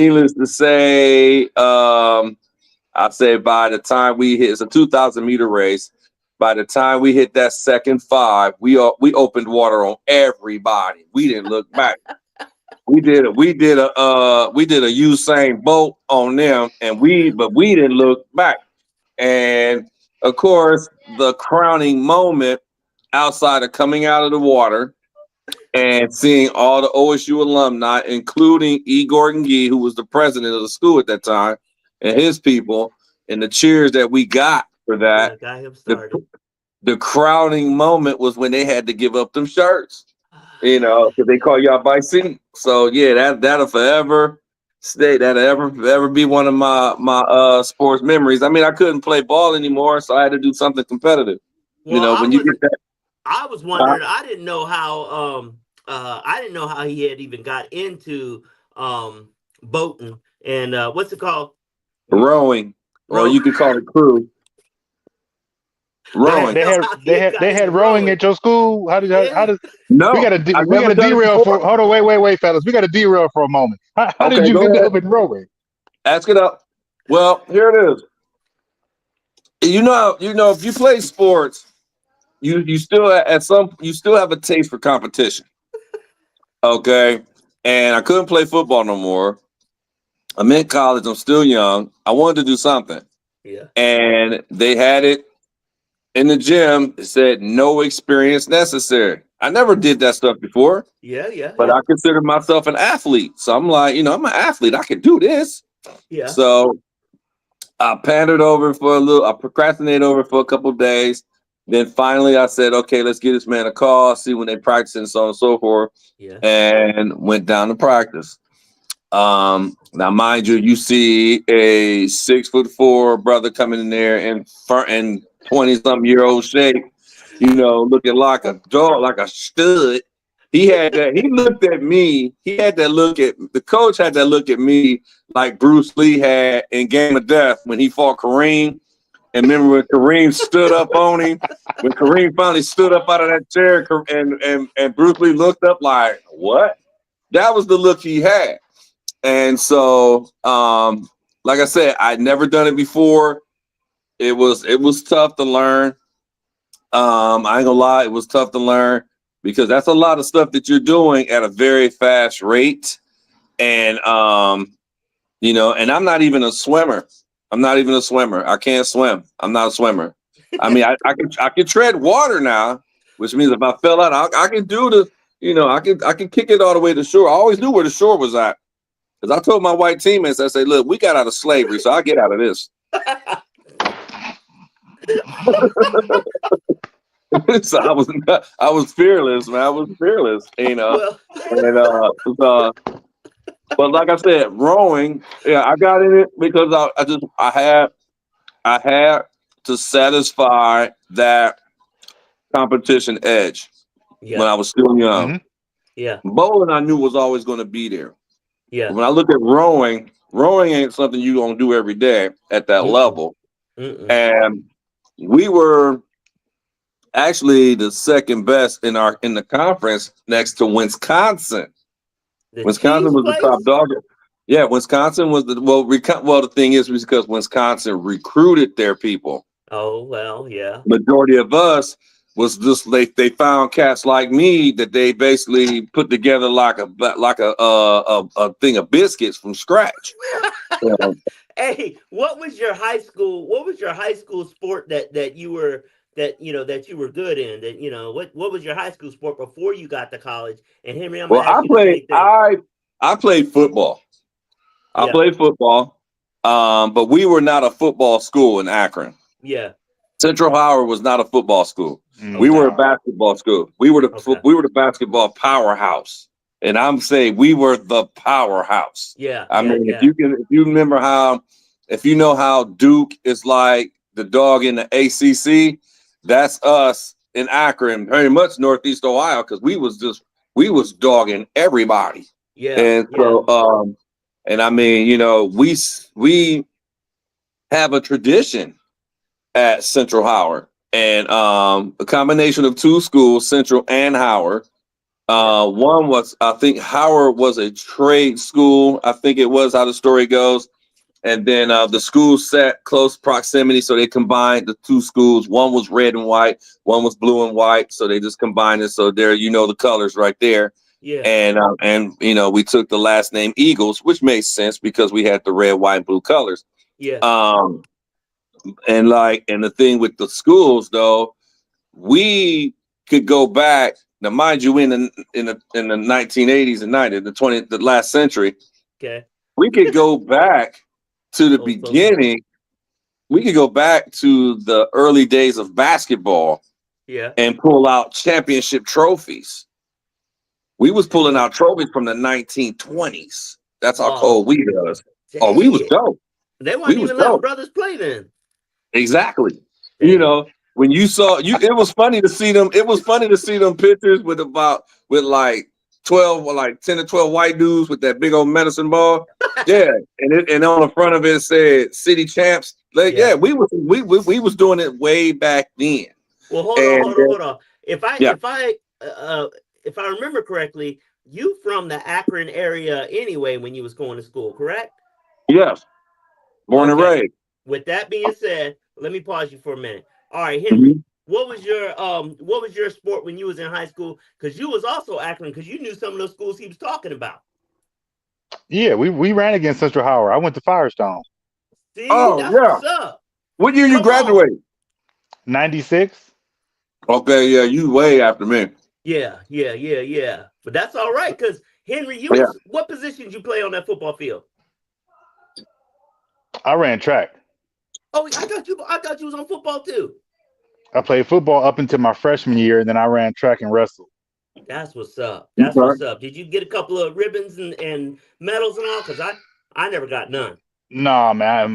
needless to say, I say by the time we hit, it's a 2,000-meter race. By the time we hit that second 5, we opened water on everybody. We didn't look back. We did a Usain Bolt on them, but we didn't look back. And of course, the crowning moment outside of coming out of the water and seeing all the OSU alumni, including E. Gordon Gee, who was the president of the school at that time, and his people, and the cheers that we got for that. Yeah, got him started. The crowning moment was when they had to give up them shirts, because they call y'all Bison. So yeah, that'll forever stay. That'll ever be one of my sports memories. I mean, I couldn't play ball anymore, so I had to do something competitive. Well, When you get that. I was wondering. I didn't know how. I didn't know how he had even got into boating and what's it called? Rowing, or you could call it crew. Rowing. They had rowing at your school. How does no? We got to derail for. Hold on, wait, fellas. We got to derail for a moment. How did you end up in rowing? Ask it up. Well, here it is. If you play sports, you still have a taste for competition. Okay, and I couldn't play football no more. I'm in college. I'm still young. I wanted to do something. Yeah. And they had it in the gym. It said no experience necessary. I never did that stuff before. Yeah. But I consider myself an athlete. So I'm like, I'm an athlete. I can do this. Yeah. So I pandered over for I procrastinated over for a couple of days. Then finally I said, okay, let's give this man a call, see when they practice and so on and so forth. Yeah. And went down to practice. Now, mind you, you see a 6'4" brother coming in there in 20-something-year-old shape, looking like a dog, like a stud. He had that. He looked at me. He had that look at the coach. Had that look at me like Bruce Lee had in Game of Death when he fought Kareem. And remember when Kareem stood up on him? When Kareem finally stood up out of that chair, and Bruce Lee looked up like, what? That was the look he had. And so, like I said, I'd never done it before. It was tough to learn. I ain't gonna lie, it was tough to learn because that's a lot of stuff that you're doing at a very fast rate. And and I'm not even a swimmer. I can't swim. I'm not a swimmer. I mean, I can tread water now, which means if I fell out, I can do I can kick it all the way to shore. I always knew where the shore was at. Because I told my white teammates, I said, look, we got out of slavery, so I'll get out of this. So I was fearless, man. I was fearless, but like I said, rowing, I got in it because I had to satisfy that competition edge when I was still young. Mm-hmm. Yeah. Bowling I knew was always going to be there. Yeah. When I look at rowing ain't something you're going to do every day at that level. And we were actually the second best in the conference next to Wisconsin. Wisconsin was the top dog. Yeah, Wisconsin was the thing is because Wisconsin recruited their people. Oh, well, yeah. Majority of us was just they found cats like me that they basically put together like a thing of biscuits from scratch. Hey, what was your high school sport that you were good in? What was your high school sport before you got to college? And Henry, I played football. I played football. But we were not a football school in Akron. Yeah. Central Howard was not a football school. Okay. We were a basketball school. We were the basketball powerhouse. And I'm saying we were the powerhouse. Yeah. I mean, if you remember if you know how Duke is like the dog in the ACC, that's us in Akron, very much Northeast Ohio, because we was dogging everybody. Yeah. And so, and I mean, we have a tradition at Central Howard, and a combination of two schools, Central and Howard. Yeah. One was, I think Howard was a trade school. I think it was how the story goes. And then the schools sat close proximity, so they combined the two schools. One was red and white, one was blue and white, so they just combined it. So there, the colors right there. Yeah. And we took the last name Eagles, which made sense because we had the red, white, and blue colors. Yeah. And the thing with the schools though, we could go back. Now, mind you, in the 1980s and 90s, the last century, Okay. we could go back to the beginning. We could go back to the early days of basketball. Yeah. And pull out championship trophies. We was pulling out trophies from the 1920s. That's how cold we was. Dang. Oh, we was dope. They weren't even letting brothers play then. Exactly. Dang. When you saw it was funny to see them. It was funny to see them pictures with like 12 or like 10 or 12 white dudes with that big old medicine ball. Yeah. And on the front of it said city champs. Like, yeah, we was doing it way back then. Well, hold on. If I remember correctly, you from the Akron area anyway when you was going to school, correct? Yes. Born and raised. With that being said, let me pause you for a minute. All right, Henry, what was your sport when you was in high school? Because you was also Akron, because you knew some of those schools he was talking about. Yeah, we ran against Central Howard. I went to Firestone. See, that's what's up. What year you graduated? 96. Okay, yeah, you way after me. Yeah. But that's all right, because Henry, what position did you play on that football field? I ran track. Oh, I thought you was on football too. I played football up until my freshman year, and then I ran track and wrestled. That's what's up. What's up. Did you get a couple of ribbons and medals and all? Because I never got none. Nah, man,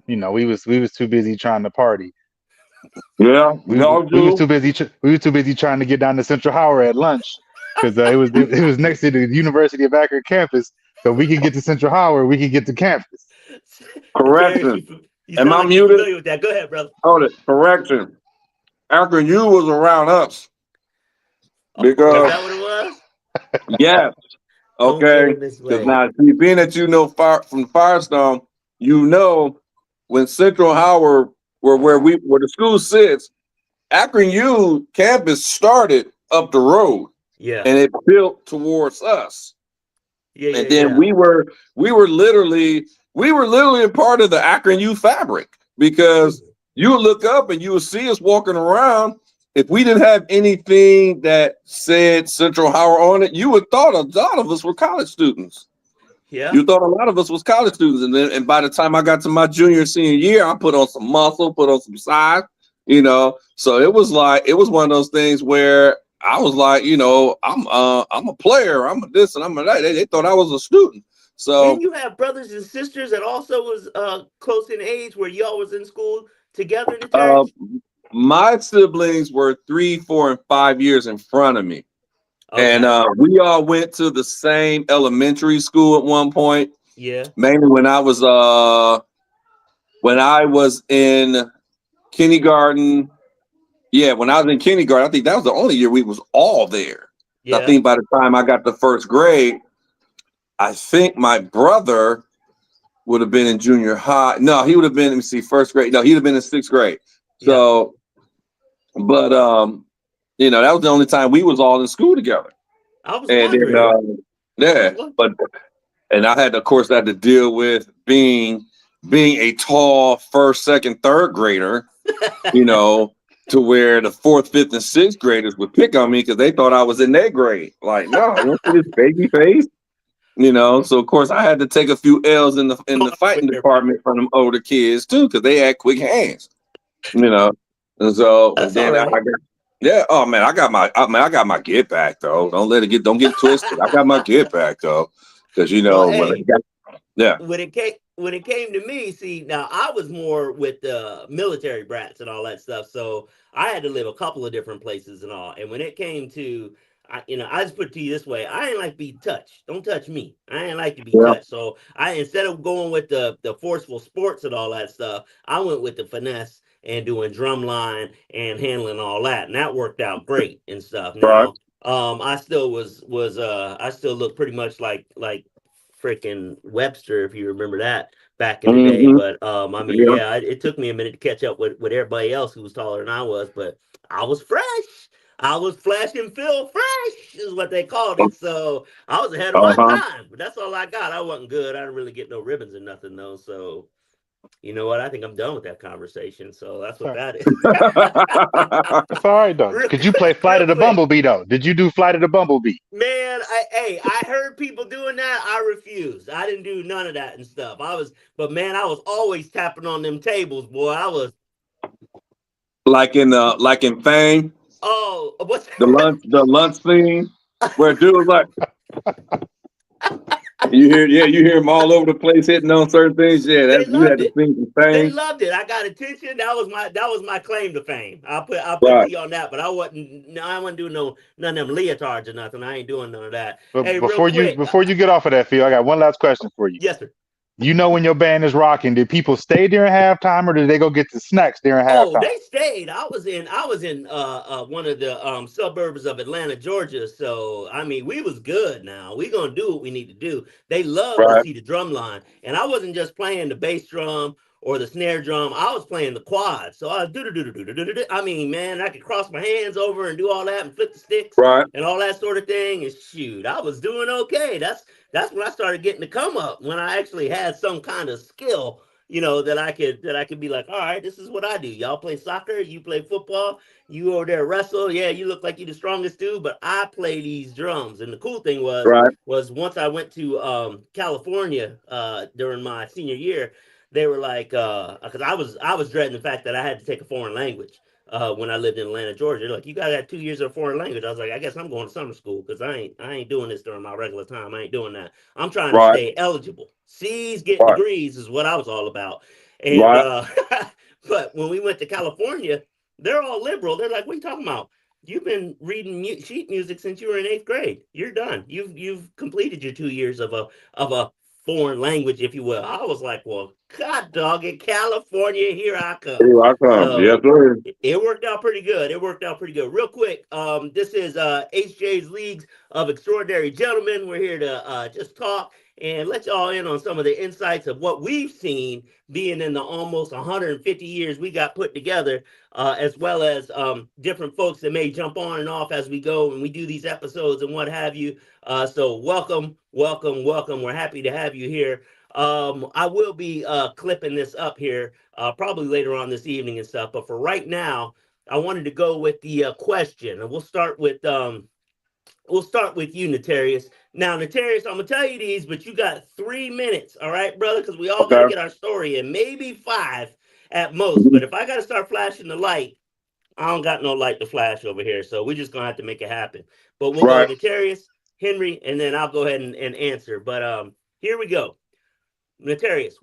we was too busy trying to party. Yeah, we was too busy. We were too busy trying to get down to Central Howard at lunch because it was next to the University of Akron campus, so we could get to Central Howard. We could get to campus. Correction. Am I muted? Familiar with that? Go ahead, brother. Hold it. Correction. Akron U was around us. Because is that what it was? Yes. Okay. Because now, being that from Firestone, when Central Howard where the school sits, Akron U campus started up the road. Yeah. And it built towards us. And then we were literally a part of the Akron U fabric, because you would look up and you would see us walking around. If we didn't have anything that said Central Howard on it, you would thought a lot of us were college students. Yeah. You thought a lot of us was college students. And by the time I got to my junior, senior year, I put on some muscle, put on some size, So it was one of those things where I was like, I'm a player, I'm a this and I'm a that. They thought I was a student. So didn't you have brothers and sisters that also was close in age where y'all was in school together in the church? My siblings were 3, 4, and 5 years in front of me. Okay. And we all went to the same elementary school at one point. Yeah. Mainly when I was in kindergarten. Yeah, when I was in kindergarten, I think that was the only year we was all there. Yeah. I think by the time I got to first grade, I think my brother would have been in junior high. No, he would have been, first grade. No, he'd have been in sixth grade. So, but that was the only time we was all in school together. I was wondering. And I had to deal with being a tall first, second, third grader, to where the fourth, fifth, and sixth graders would pick on me because they thought I was in their grade. Like, no, you see this baby face, So of course I had to take a few L's in the fighting department from them older kids too, because they had quick hands, And so then I got my get back though. Don't get twisted. I got my get back though, because when it came to me, see, now I was more with the military brats and all that stuff, so I had to live a couple of different places and all. And when it came to, I just put it to you this way: I ain't like to be touched. Don't touch me. I ain't like to be touched. So instead of going with the forceful sports and all that stuff, I went with the finesse and doing drumline and handling all that, and that worked out great and stuff. Now, I still I still look pretty much like freaking Webster, if you remember that back in the day. Hmm. But I mean, Yeah. yeah, it took me a minute to catch up with everybody else who was taller than I was, but I was fresh. I was flash and feel fresh is what they called it. So I was ahead of my Uh-huh. time. But that's all I got. I wasn't good. I didn't really get no ribbons or nothing though. So you know what? I think I'm done with that conversation. So that's what Sorry. that is. It's all right though. real, Could you play Flight real of the quick. Bumblebee though? Did you do Flight of the Bumblebee? Man, I heard people doing that. I refused. I didn't do none of that and stuff. But man, I was always tapping on them tables, boy. I was, like in Fame, oh, what's the lunch scene where dude was like, you hear him all over the place hitting on certain things. Yeah, they that's you had loved to it. sing some They Fame. loved it. I got attention. That was my claim to fame. I'll put Right, T on that, but I wasn't doing none of them leotards or nothing. I ain't doing none of that. But Hey, real quick. before you get off of that, Phil, I got one last question for you. Yes, sir. You know when your band is rocking, did people stay during halftime or did they go get the snacks during Oh, halftime? they stayed. I was in one of the suburbs of Atlanta, Georgia. So I mean, we was good now. We gonna do what we need to do. They love to right, see the drum line. And I wasn't just playing the bass drum or the snare drum. I was playing the quad. So I was do do do do do do. I mean, man, I could cross my hands over and do all that and flip the sticks right, and all that sort of thing. And shoot, I was doing okay. That's when I started getting to come up, when I actually had some kind of skill, that I could be like, all right, this is what I do. Y'all play soccer, you play football, you over there wrestle. Yeah, you look like you're the strongest dude, but I play these drums. And the cool thing right, was once I went to California during my senior year, they were like, because I was dreading the fact that I had to take a foreign language. When I lived in Atlanta, Georgia, they're like, you gotta have 2 years of foreign language. I was like, I guess I'm going to summer school because I ain't doing this during my regular time. I ain't doing that. I'm trying to right, stay eligible. C's getting right, degrees is what I was all about. And right, but when we went to California, they're all liberal. They're like, "What are you talking about? You've been reading sheet music since you were in eighth grade. You're done. You've completed your 2 years of a foreign language, if you will." I was like, "Well, God dog it, California, here I come." here I come. Yes, So sir. it worked out pretty good. It worked out pretty good. Real quick, this is HJ's Leagues of Extraordinary Gentlemen. We're here to just talk and let y'all in on some of the insights of what we've seen being in the almost 150 years we got put together, as well as different folks that may jump on and off as we go and we do these episodes and what have you. So welcome, welcome, welcome. We're happy to have you here. I will be clipping this up here probably later on this evening and stuff. But for right now, I wanted to go with the question, and we'll start with you, Notarius. Now, Notarius, I'm gonna tell you these, but you got 3 minutes, all right, brother? Because we all got to Okay. get our story in, maybe 5 at most. Mhm. But if I got to start flashing the light, I don't got no light to flash over here, so we're just gonna have to make it happen. But we'll go Right. Notarius, Henry, and then I'll go ahead and answer. But here we go. Notarius,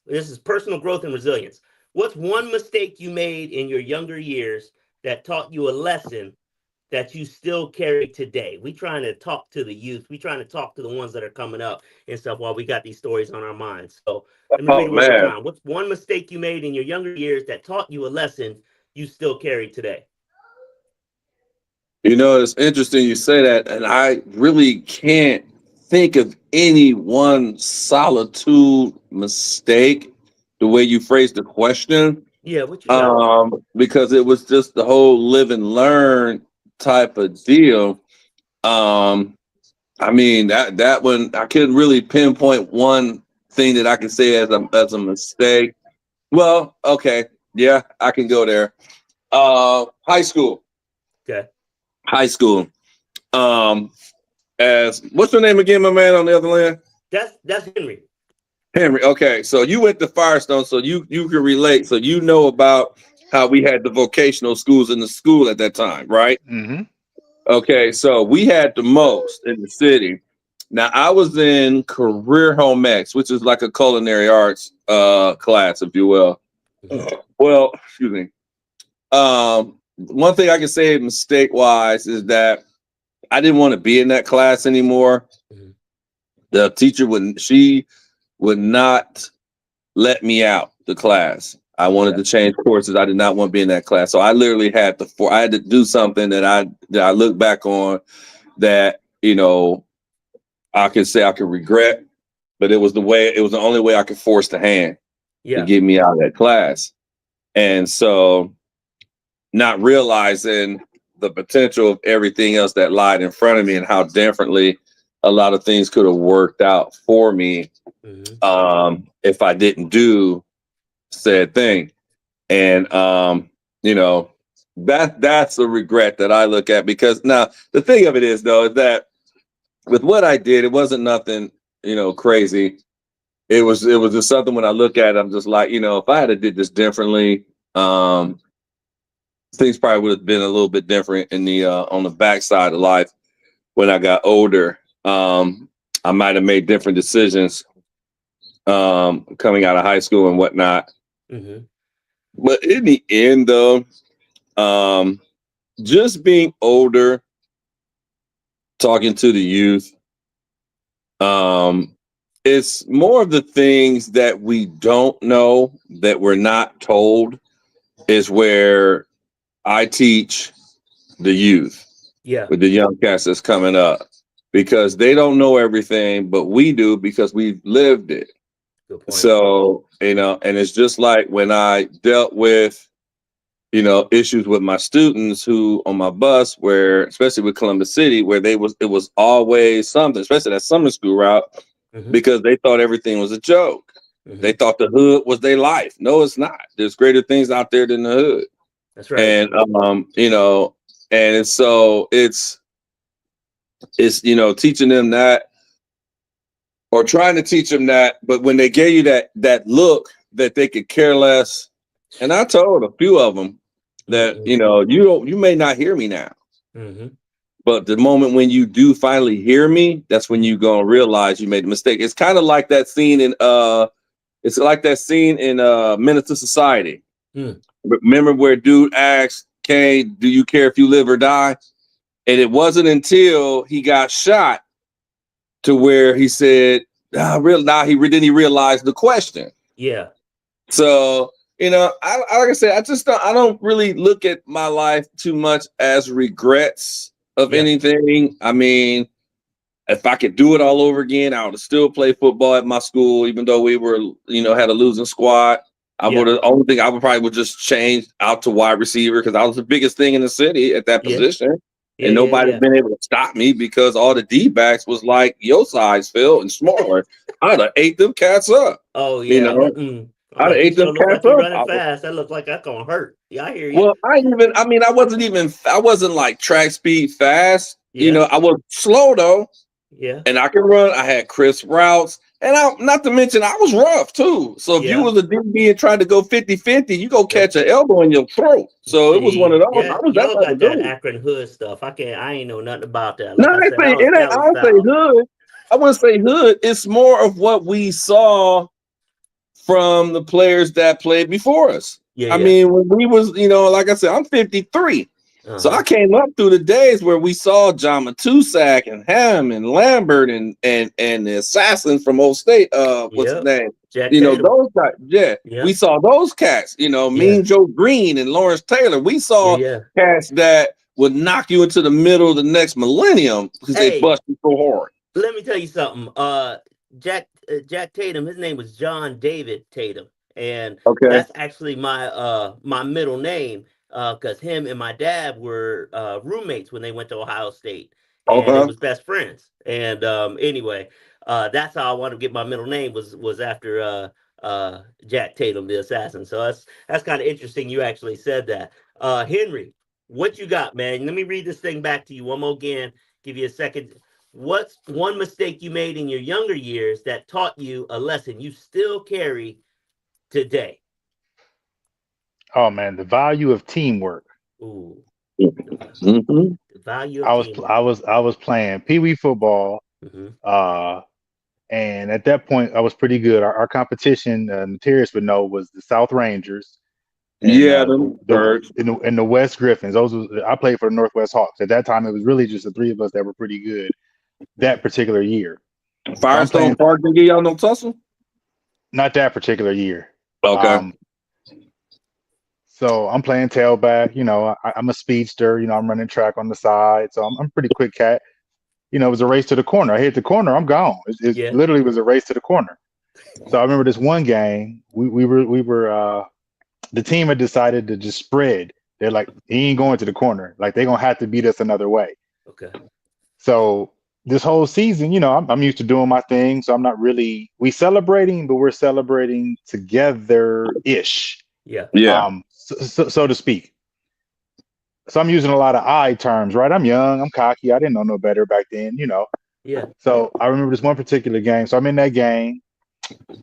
this is personal growth and resilience. What's one mistake you made in your younger years that taught you a lesson that you still carry today? We trying to talk to the youth. We trying to talk to the ones that are coming up and stuff while we got these stories on our minds. So let me read Oh it one more man, time. What's one mistake you made in your younger years that taught you a lesson you still carry today? it's interesting you say that, and I really can't think of any one solitude mistake the way you phrased the question. Yeah, what you got? Because it was just the whole live and learn type of deal. Um, I mean that one I couldn't really pinpoint one thing that I can say as a mistake. Well, okay, yeah, I can go there. High school, Okay. high school. Um, as what's your name again, my man on the other land? That's Henry. Henry. Okay, so you went to Firestone, so you can relate. So you know about how we had the vocational schools in the school at that time, right? Mm-hmm. Okay, so we had the most in the city. Now I was in career home ec, which is like a culinary arts class, if you will. Mhm. Well, excuse me. One thing I can say mistake wise is that I didn't want to be in that class anymore. Mhm. The teacher would not let me out the class. I wanted to change courses. I did not want to be in that class. So I literally had to do something that I look back on that, I could say I could regret, but it was the only way I could force the hand to get me out of that class. And so not realizing the potential of everything else that lied in front of me and how differently a lot of things could have worked out for me if I didn't do said thing. And that's a regret that I look at, because now the thing of it is, though, is that with what I did, it wasn't nothing, crazy. It was just something. When I look at it, I'm just like, if I had did this differently, things probably would have been a little bit different in the on the backside of life when I got older. I might have made different decisions coming out of high school and whatnot. But in the end, though, just being older, talking to the youth, it's more of the things that we don't know, that we're not told, is where I teach the youth, with the young cats that's coming up, because they don't know everything, but we do, because we've lived it. Good point. So, and it's just like when I dealt with, issues with my students who on my bus, where, especially with Columbus City, where it was always something, especially that summer school route, because they thought everything was a joke. They thought the hood was their life. No, it's not. There's greater things out there than the hood. That's right. And and so it's teaching them that, or trying to teach them that, but when they gave you that look that they could care less. And I told a few of them that, you may not hear me now, but the moment when you do finally hear me, that's when you gonna realize you made a mistake. It's kind of like that scene in Menace to Society. Remember where dude asked Kane, "Do you care if you live or die?" And it wasn't until he got shot to where he said, he didn't realize the question. Yeah. So, like I said, I don't really look at my life too much as regrets of anything. I mean, if I could do it all over again, I would still play football at my school, even though we were, had a losing squad. Only thing I would probably just change out to wide receiver, because I was the biggest thing in the city at that position. And nobody's been able to stop me, because all the D-backs was like your size, Phil, and smaller. I'd have ate them cats up. Oh yeah. I'd have ate them cats like up. Running fast. That looks like that's gonna hurt. Yeah, I hear you. Well, I wasn't like track speed fast. I was slow though. Yeah. And I can run. I had crisp routes. And not to mention, I was rough too. So if you was a DB and tried to go 50-50, you go catch an elbow in your throat. So it was one of those. Yeah, y'all got that Akron hood stuff. I ain't know nothing about that. No, I don't say hood. I wouldn't say hood. It's more of what we saw from the players that played before us. I mean, when we was, like I said, I'm 53. So I came up through the days where we saw John Matusak and Ham and Lambert and the assassins from Old State. What's his name? Jack those guys. We saw those cats. Mean Joe Green and Lawrence Taylor. We saw cats that would knock you into the middle of the next millennium because they bust you so hard. Let me tell you something. Jack Tatum. His name was John David Tatum, and that's actually my my middle name. Because him and my dad were roommates when they went to Ohio State, and they was best friends. And anyway, that's how I wanted to get my middle name was after Jack Tatum, the assassin. So that's kind of interesting. You actually said that. Henry, what you got, man? Let me read this thing back to you one more again. Give you a second. What's one mistake you made in your younger years that taught you a lesson you still carry today? Oh man, the value of teamwork. Ooh. The value of teamwork. I was playing Pee Wee football. And at that point I was pretty good. Our competition, Notarius would know, was the South Rangers. And, the West Griffins. I played for the Northwest Hawks. At that time, it was really just the three of us that were pretty good that particular year. Firestone Park didn't give y'all no tussle? Not that particular year. Okay. So I'm playing tailback. I'm a speedster. I'm running track on the side, so I'm pretty quick cat. It was a race to the corner. I hit the corner, I'm gone. It Yeah. literally was a race to the corner. So I remember this one game, we were the team had decided to just spread. They're like, he ain't going to the corner. Like they're gonna have to beat us another way. Okay. So this whole season, I'm used to doing my thing. So I'm not really we celebrating, but we're celebrating together ish, Yeah. Yeah. so to speak. So I'm using a lot of I terms, right? I'm young, I'm cocky, I didn't know no better back then. Yeah. So I remember this one particular game. So I'm in that game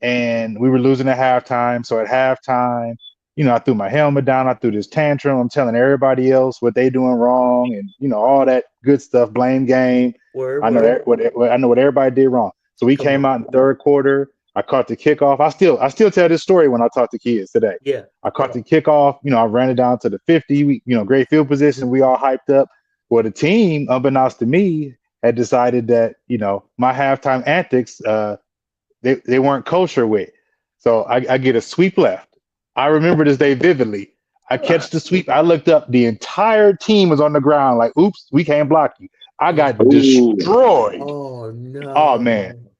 and we were losing at halftime. So at halftime, I threw my helmet down, I threw this tantrum. I'm telling everybody else what they doing wrong, and all that good stuff. Blame game. Word. I know Word. I know what everybody did wrong. So we Come came on. out in the third quarter. I caught the kickoff. I still tell this story when I talk to kids today. Yeah. I caught the kickoff. I ran it down to the 50. Great field position. We all hyped up. Well, the team, unbeknownst to me, had decided that my halftime antics they weren't kosher with. So I get a sweep left. I remember this day vividly. I catch the sweep. I looked up. The entire team was on the ground. Like, oops, we can't block you. I got Ooh. destroyed. Oh Oh man, no.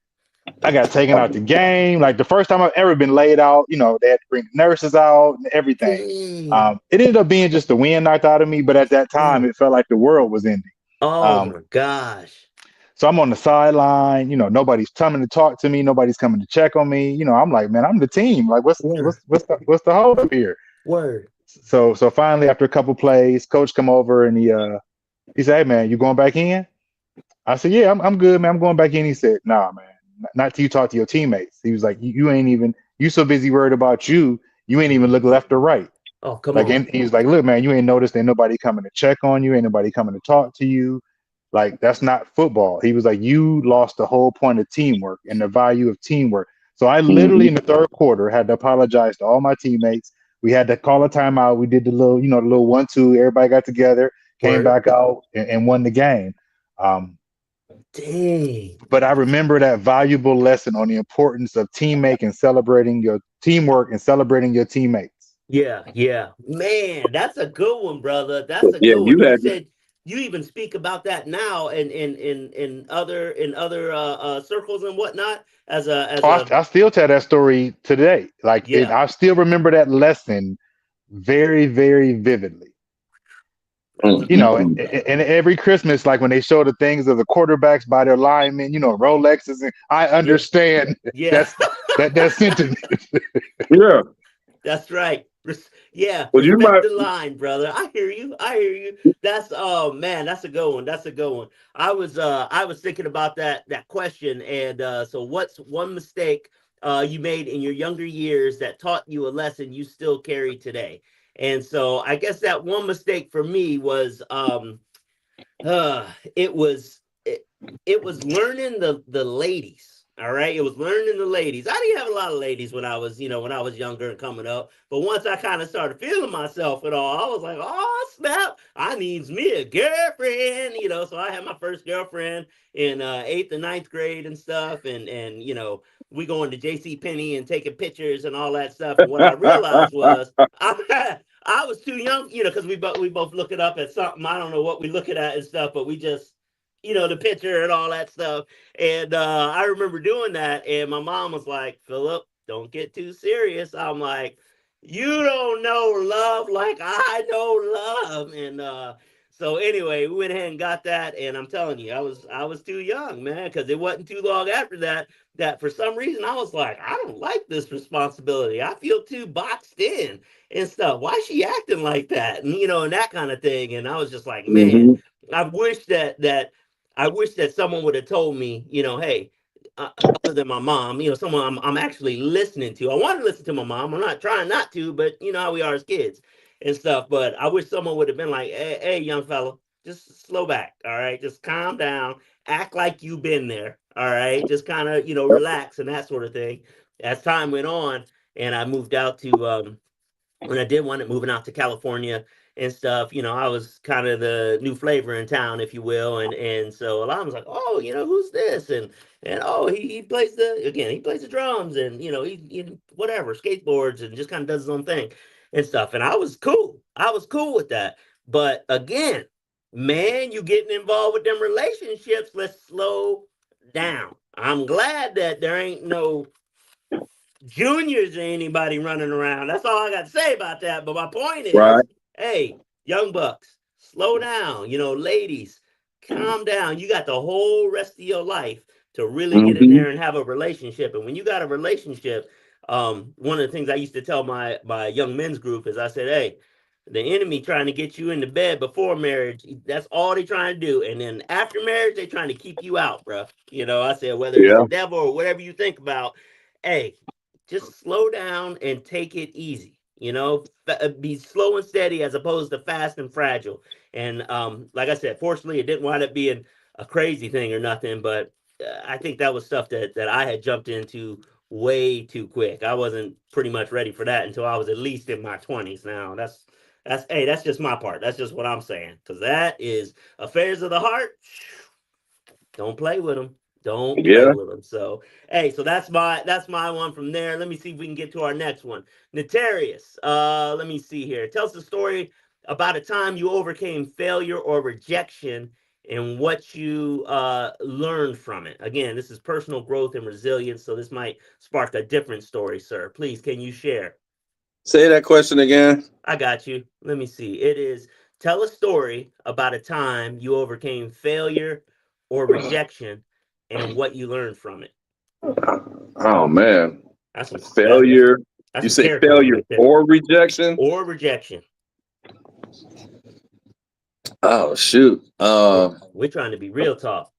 I got taken out the game. Like the first time I've ever been laid out. They had to bring the nurses out and everything. Dang. It ended up being just the wind knocked out of me. But at that time, Yeah. it felt like the world was ending. Oh Um, my gosh. So I'm on the sideline, nobody's coming to talk to me, nobody's coming to check on me. I'm like, man, I'm the team. Like, what's Word. what's what's the what's the hold up here? Word. So finally, after a couple plays, coach come over and he said, hey man, you going back in? I said, yeah, I'm good, man. I'm going back in. He said, nah, man, not till you talk to your teammates. He was like, you ain't even you so busy worried about you ain't even look left or right. Oh, come Like, on. and he was like, look, man, you ain't noticed ain't nobody coming to check on you, ain't nobody coming to talk to you. Like, that's not football. He was like, you lost the whole point of teamwork and the value of teamwork. So I literally Mhm. in the third quarter had to apologize to all my teammates. We had to call a timeout. We did the little 1-2. Everybody got together, came Word. back out and won the game. Um, Dang. but I remember that valuable lesson on the importance of teammate and celebrating your teamwork and celebrating your teammates. Yeah, yeah. Man, that's a good one, brother. That's a Yeah, good one. you You had said you even speak about that now in other circles and whatnot as Oh, a I still tell that story today. Like, yeah. I still remember that lesson very, very vividly. mm, So, mm, mm. And every Christmas, like when they show the things of the quarterbacks by their linemen, Rolexes, and I yeah, understand yeah. that's that sentiment. Yeah. That's right. Yeah, Well, you respect might. the line, brother. I hear you. I hear you. That's oh man, that's a good one. That's a good one. I was thinking about that question, and so what's one mistake you made in your younger years that taught you a lesson you still carry today? And so I guess that one mistake for me was uh it was it, it was learning the ladies. All right, it was learning the ladies. I didn't have a lot of ladies when I was when I was younger and coming up, but once I kind of started feeling myself and all, I was like, oh snap, I needs me a girlfriend. So I had my first girlfriend in eighth and ninth grade and stuff, and we going to JC Penney and taking pictures and all that stuff, and what I realized was I was too young, because we both looking up at something. I don't know what we looking at and stuff, but we just, the picture and all that stuff. And I remember doing that, and my mom was like, "Philip, don't get too serious." I'm like, "You don't know love like I know love." And so anyway, we went ahead and got that, and I'm telling you, I was too young, man, because it wasn't too long after that for some reason I was like, I don't like this responsibility. I feel too boxed in and stuff. Why is she acting like that? And and that kind of thing. And I was just like, man, Mhm. I wish that someone would have told me, hey, other than my mom, someone I'm actually listening to. I want to listen to my mom. I'm not trying not to, but you know how we are as kids and stuff. But I wish someone would have been like, hey, young fella, just slow back. All right. Just calm down. Act like you've been there. All right. Just kind of, relax and that sort of thing. As time went on and I moved out to when I did wind up moving out to California and stuff, I was kind of the new flavor in town, if you will, and so a lot of them was like, oh, who's this, and oh, he plays the drums, and he whatever skateboards and just kind of does his own thing, and stuff. And I was cool. I was cool with that. But again, man, you getting involved with them relationships. Let's slow down. I'm glad that there ain't no juniors or anybody running around. That's all I got to say about that. But my point is, Right. hey, young bucks, slow down. Ladies, calm down. You got the whole rest of your life to really get in there and have a relationship. And when you got a relationship, one of the things I used to tell my young men's group is I said, hey, the enemy trying to get you into bed before marriage. That's all they trying to do. And then after marriage, they trying to keep you out, bro. I said, whether it's the devil or whatever you think about, hey, just slow down and take it easy. Be slow and steady as opposed to fast and fragile. And like I said, fortunately, it didn't wind up being a crazy thing or nothing. But I think that was stuff that I had jumped into way too quick. I wasn't pretty much ready for that until I was at least in my 20s. Now that's just my part. That's just what I'm saying, because that is affairs of the heart. Don't play with them. Don't play with them. So, hey, so that's my one from there. Let me see if we can get to our next one. Notarius, let me see here. Tell us the story about a time you overcame failure or rejection and what you learned from it. Again, this is personal growth and resilience, so this might spark a different story, sir. Please, can you share? Say that question again. I got you. Let me see. It is, tell a story about a time you overcame failure or rejection and what you learned from it. Oh man. That's some Failure. that's You some say character failure right there. or rejection? Or rejection. Oh shoot. We're trying to be real talk.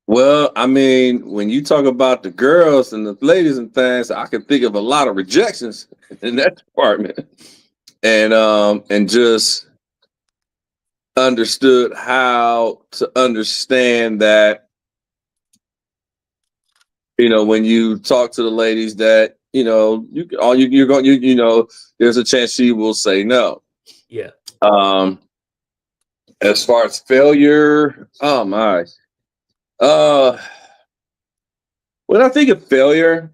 Well, I mean, when you talk about the girls and the ladies and things, I can think of a lot of rejections in that department. And just understood how to understand that, when you talk to the ladies that, you're going, there's a chance she will say no. Yeah. As far as failure, oh my. When I think of failure,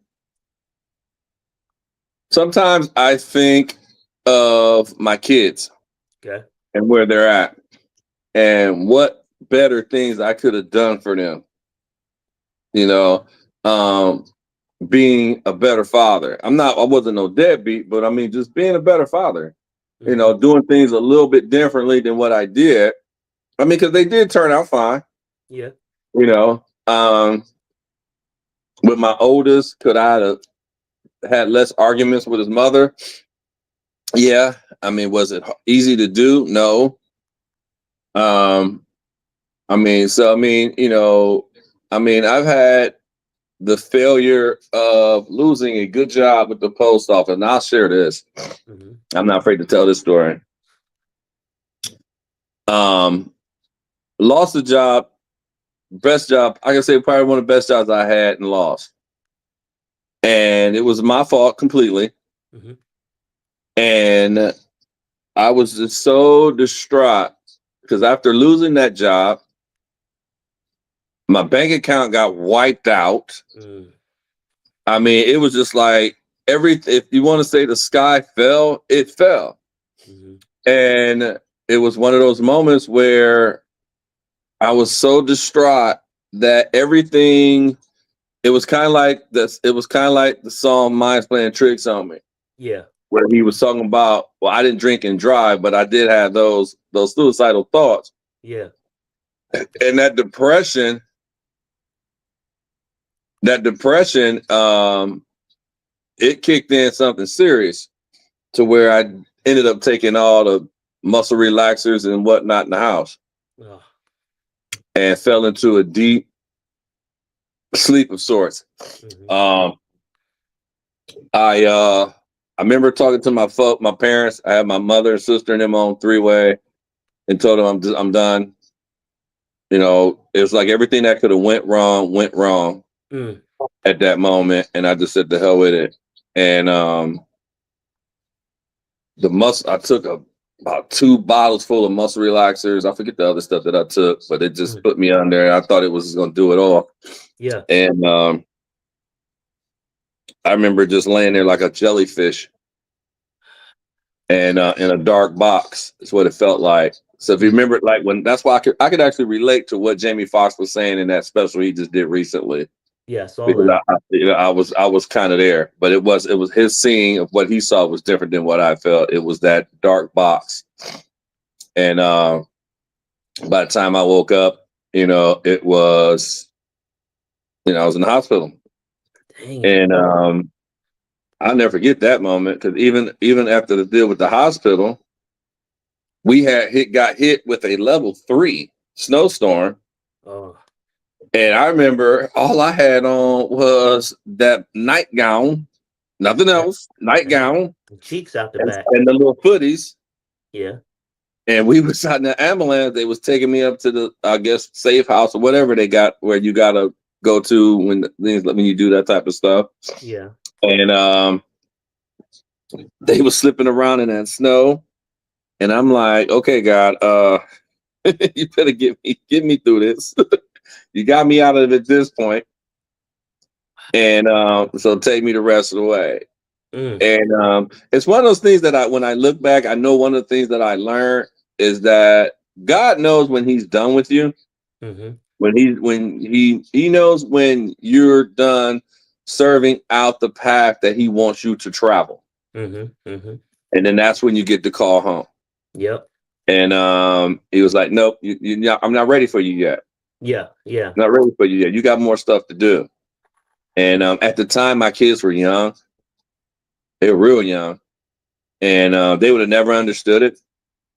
sometimes I think of my kids. Okay. And where they're at and what better things I could have done for them. Being a better father. I wasn't no deadbeat, but I mean, just being a better father, doing things a little bit differently than what I did. I mean, because they did turn out fine. Yeah. With my oldest, could I have had less arguments with his mother? Yeah. I mean, was it easy to do? No. I've had the failure of losing a good job with the post office. And I'll share this. I'm not afraid to tell this story. Lost a job, best job. I can say probably one of the best jobs I had and lost. And it was my fault completely. And I was just so distraught because after losing that job, my bank account got wiped out. I mean, it was just like if you want to say the sky fell, it fell. And it was one of those moments where I was so distraught that everything, it was kind of like this. It was kind of like the song Mind's Playing Tricks on Me. Yeah. Where he was talking about, well, I didn't drink and drive, but I did have those suicidal thoughts. Yeah. And that depression, it kicked in something serious to where I ended up taking all the muscle relaxers and whatnot in the house and fell into a deep sleep of sorts. I remember talking to my parents. I had my mother and sister and them on three-way and told them I'm done. It was like everything that could have went wrong at that moment, and I just said the hell with it. And I took about 2 bottles full of muscle relaxers. I forget the other stuff that I took, but it just put me under. I thought it was going to do it all. Yeah. And I remember just laying there like a jellyfish. and in a dark box. Is what it felt like. So if you remember, like when that's why I could actually relate to what Jamie Foxx was saying in that special he just did recently. Yeah, saw Because that. I was kind of there, but it was his seeing of what he saw was different than what I felt. It was that dark box, and by the time I woke up, it was, I was in the hospital, Dang. and I'll never forget that moment because even after the deal with the hospital, we got hit with a level 3 snowstorm. Oh. And I remember all I had on was that nightgown, nothing else, nightgown, Cheeks out the and, back. and the little footies. Yeah. And we was out in the ambulance. They was taking me up to the, I guess, safe house or whatever they got where you gotta go to when you do that type of stuff. Yeah. And they was slipping around in that snow. And I'm like, okay, God, you better get me through this. You got me out of it at this point. And so take me the rest of the way. And it's one of those things that when I look back, I know one of the things that I learned is that God knows when He's done with you. Mm-hmm. When He knows when you're done serving out the path that He wants you to travel. Mm-hmm. Mm-hmm. And then that's when you get the call home. Yep. And He was like, nope, I'm not ready for you yet. Yeah. Yeah. Not ready for you yet. You got more stuff to do. And at the time, my kids were young. They were real young. And they would have never understood it,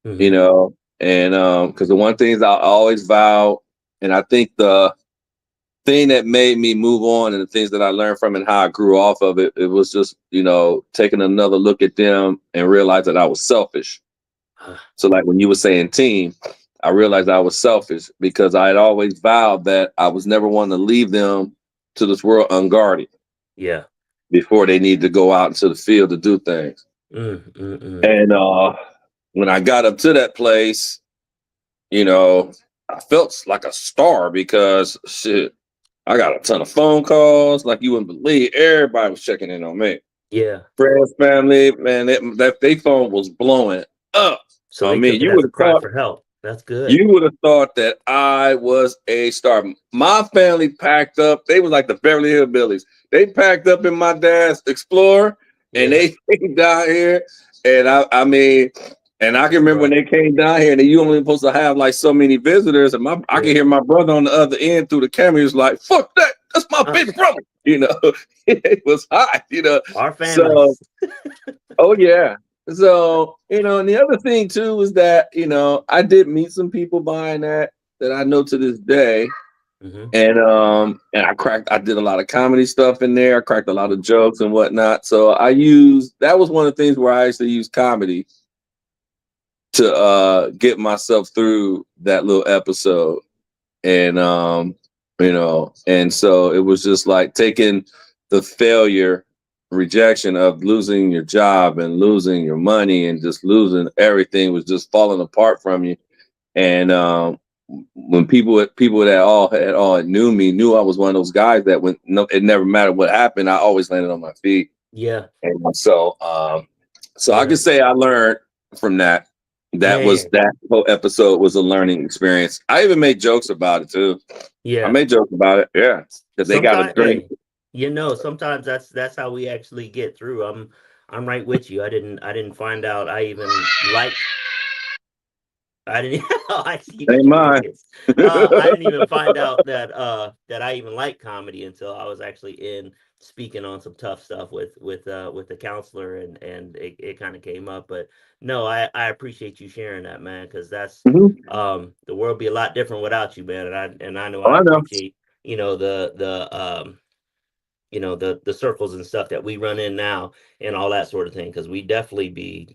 Mm-hmm. And because the one thing I always vow, and I think the thing that made me move on and the things that I learned from and how I grew off of it, it was just, taking another look at them and realize that I was selfish. So like when you were saying team, I realized I was selfish because I had always vowed that I was never one to leave them to this world unguarded. Yeah. Before they need to go out into the field to do things. And when I got up to that place, I felt like a star because shit, I got a ton of phone calls like you wouldn't believe. Everybody was checking in on me. Yeah. Friends, family, man, that their phone was blowing up. So they took it as a cry for help. That's good. You would have thought that I was a star. My family packed up. They was like the Beverly Hillbillies. They packed up in my dad's Explorer, and they came down here. And I mean, and I can remember when they came down here, and you only supposed to have like so many visitors. And I can hear my brother on the other end through the camera. He was like, "Fuck that! That's my big brother." It was hot. Our family. So, oh yeah. So, and the other thing too is that, I did meet some people buying that I know to this day. Mm-hmm. And I did a lot of comedy stuff in there. I cracked a lot of jokes and whatnot. So that was one of the things where I actually used comedy to get myself through that little episode. And and so it was just like taking the failure, rejection of losing your job and losing your money and just losing everything was just falling apart from you. And when people that all knew me knew I was one of those guys that it never mattered what happened, I always landed on my feet. Yeah. And so I can say I learned from that. That whole episode was a learning experience. I even made jokes about it too. Yeah. I made jokes about it. Yeah. Because they got a drink. Sometimes that's how we actually get through. I'm right with you. I didn't find out I even liked. I didn't. I see what you did. I didn't even find out that I even like comedy until I was actually in speaking on some tough stuff with the counselor, and it kind of came up. But no, I appreciate you sharing that, man, because that's the world be a lot different without you, man. And I know I appreciate the circles and stuff that we run in now and all that sort of thing, because we definitely be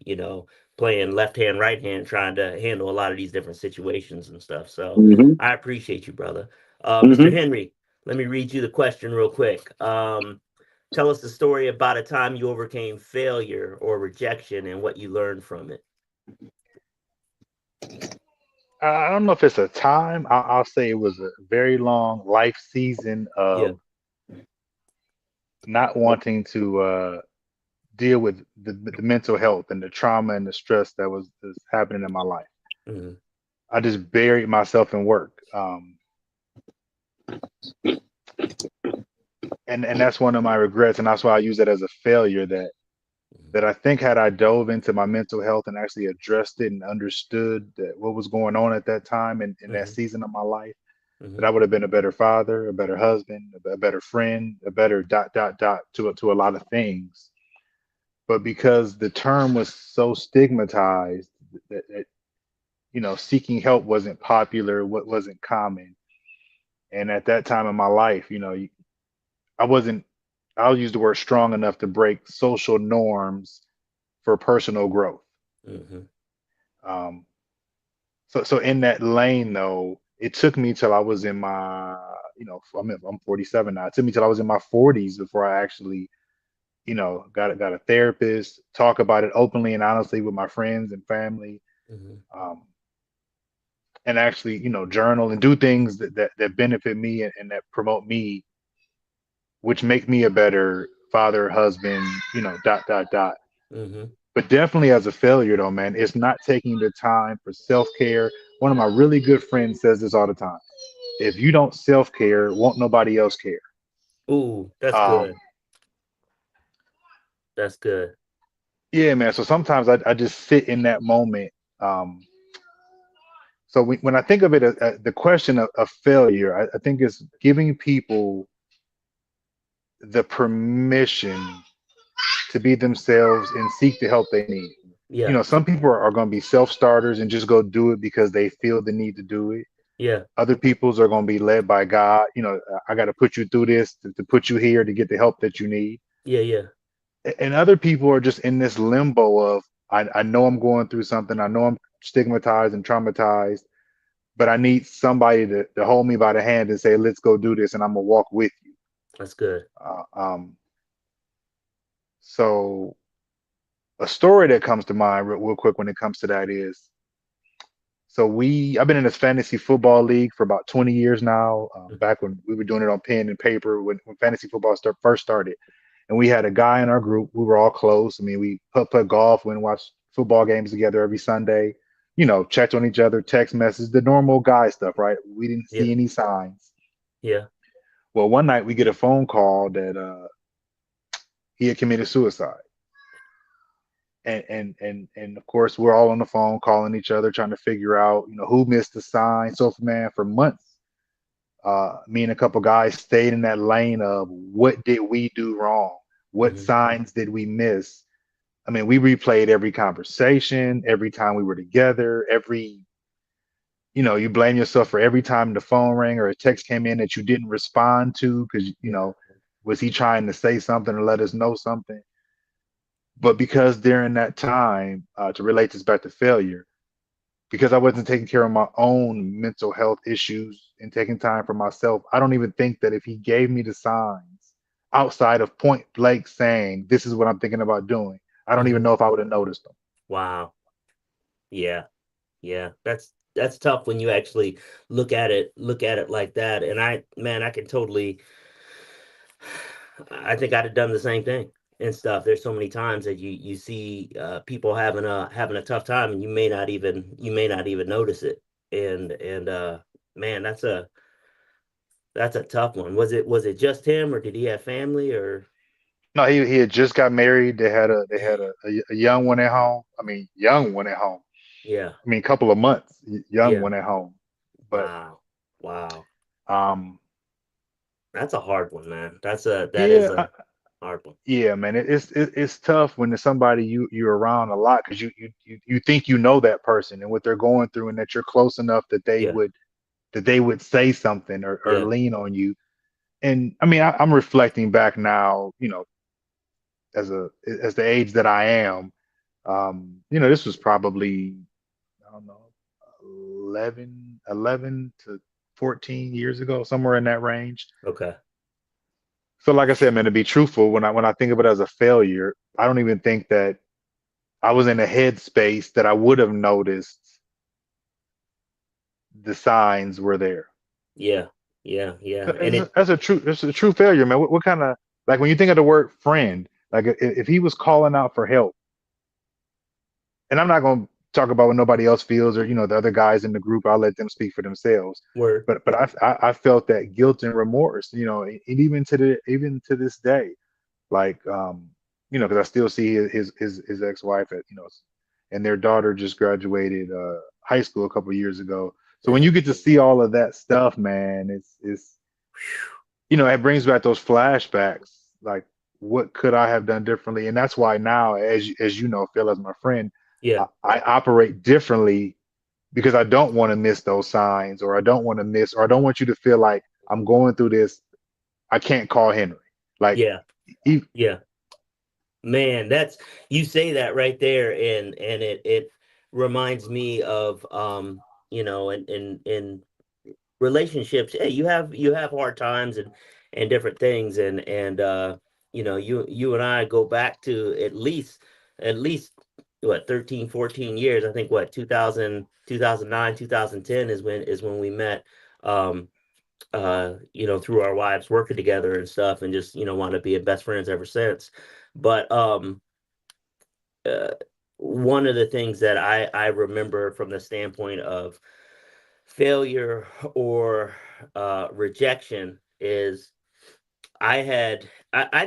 playing left hand, right hand, trying to handle a lot of these different situations and stuff. So I appreciate you, brother. Mr. Henry, let me read you the question real quick. Tell us the story about a time you overcame failure or rejection and what you learned from it. I don't know if it's a time. I'll say it was a very long life season of not wanting to deal with the mental health and the trauma and the stress that was happening in my life. Mm-hmm. I just buried myself in work. And that's one of my regrets, and that's why I use it as a failure. That I think had I dove into my mental health and actually addressed it and understood that what was going on at that time in that Mm-hmm. season of my life, Mm-hmm. that I would have been a better father, a better husband, a better friend, a better dot dot dot to a lot of things. But because the term was so stigmatized, that seeking help wasn't popular, what wasn't common, and at that time in my life, I wasn't. I'll use the word strong enough to break social norms for personal growth. Mm-hmm. Um, so in that lane though, it took me till I was in my, I'm 47 now. It took me till I was in my 40s before I actually, got a therapist, talk about it openly and honestly with my friends and family, Mm-hmm. um, and actually, journal and do things that benefit me and that promote me, which make me a better father, husband, dot dot dot. Mm-hmm. But definitely as a failure though, man, it's not taking the time for self-care. One of my really good friends says this all the time. If you don't self-care, won't nobody else care. Ooh, that's Um, good. That's good. yeah, man. So sometimes I just sit in that moment. Um, so when I think of it, the question of failure, I think it's giving people the permission to be themselves and seek the help they need. Yeah. Some people are going to be self-starters and just go do it because they feel the need to do it. Yeah. Other people's are going to be led by God. I got to put you through this to put you here to get the help that you need. Yeah. Yeah. And other people are just in this limbo of, I know I'm going through something. I know I'm stigmatized and traumatized, but I need somebody to hold me by the hand and say, let's go do this. And I'm going to walk with you. That's good. Uh, um, so a story that comes to mind real quick when it comes to that is, so I've been in this fantasy football league for about 20 years now. Back when we were doing it on pen and paper, when fantasy football first started, and we had a guy in our group. We were all close. I mean, we put golf, went and watched football games together every Sunday. Checked on each other, text messages, the normal guy stuff, right? We didn't Yeah. see any signs. Yeah. Well, one night we get a phone call that he had committed suicide. And of course we're all on the phone calling each other trying to figure out who missed the sign. So man, for months, me and a couple guys stayed in that lane of what did we do wrong, what Mm-hmm. signs did we miss. I mean, we replayed every conversation, every time we were together, you blame yourself for every time the phone rang or a text came in that you didn't respond to because Yeah. was he trying to say something or let us know something. But because during that time, to relate this back to failure, because I wasn't taking care of my own mental health issues and taking time for myself, I don't even think that if he gave me the signs outside of point blank saying, this is what I'm thinking about doing, I don't even Mm-hmm. know if I would have noticed them. Wow. Yeah. Yeah. That's tough when you actually look at it like that. And I can totally. I think I'd have done the same thing and stuff. There's so many times that you see people having a tough time, and you may not even notice it. And man, that's a tough one. Was it just him, or did he have family, or? No, he had just got married. They had a young one at home. I mean, young one at home. Yeah. I mean, couple of months, young Yeah. one at home. But Wow. Wow. um, That's a hard one, man. That is yeah, a hard one. yeah, man, it's tough when there's somebody you're around a lot because you think that person and what they're going through and that you're close enough that Yeah. they would say something or Yeah. lean on you. And I mean, I'm reflecting back now, as the age that I am, this was probably, I don't know, 11 to 14 years ago, somewhere in that range. Okay. So like I said, man, to be truthful, when I think of it as a failure, I don't even think that I was in a headspace that I would have noticed the signs were there. Yeah. Yeah. Yeah. And That's a true failure, man. What kind of, like when you think of the word friend? Like if he was calling out for help, and I'm not going to talk about what nobody else feels, or the other guys in the group. I'll let them speak for themselves. Word. But I felt that guilt and remorse, and even to this day, like because I still see his ex-wife at and their daughter just graduated high school a couple years ago. So when you get to see all of that stuff, man, it's it brings back those flashbacks. Like, what could I have done differently? And that's why now, as you know, Phil, as my friend, Yeah. I operate differently because I don't want to miss those signs, or I don't want to miss, or I don't want you to feel like I'm going through this. I can't call Henry. Like, Yeah. he, Yeah. Man, that's you say that right there, and it reminds me of in relationships. Hey, you have hard times and different things, and you and I go back to at least what 13 14 years. I think what 2000 2009 2010 is when we met. um through our wives working together and stuff, and just want to be best friends ever since. But uh, one of the things that I remember from the standpoint of failure or rejection is I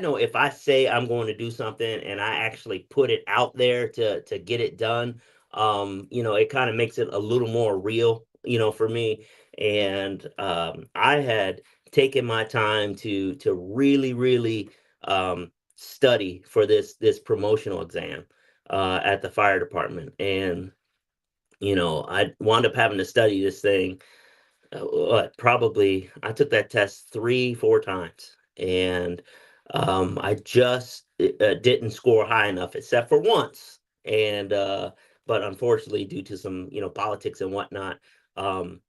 know if I say I'm going to do something and I actually put it out there to get it done, it kind of makes it a little more real, for me. And I had taken my time to really, really study for this promotional exam at the fire department. And I wound up having to study this thing. What, probably I took that test 3 4 times, and I just didn't score high enough except for once. And but unfortunately, due to some politics and whatnot, um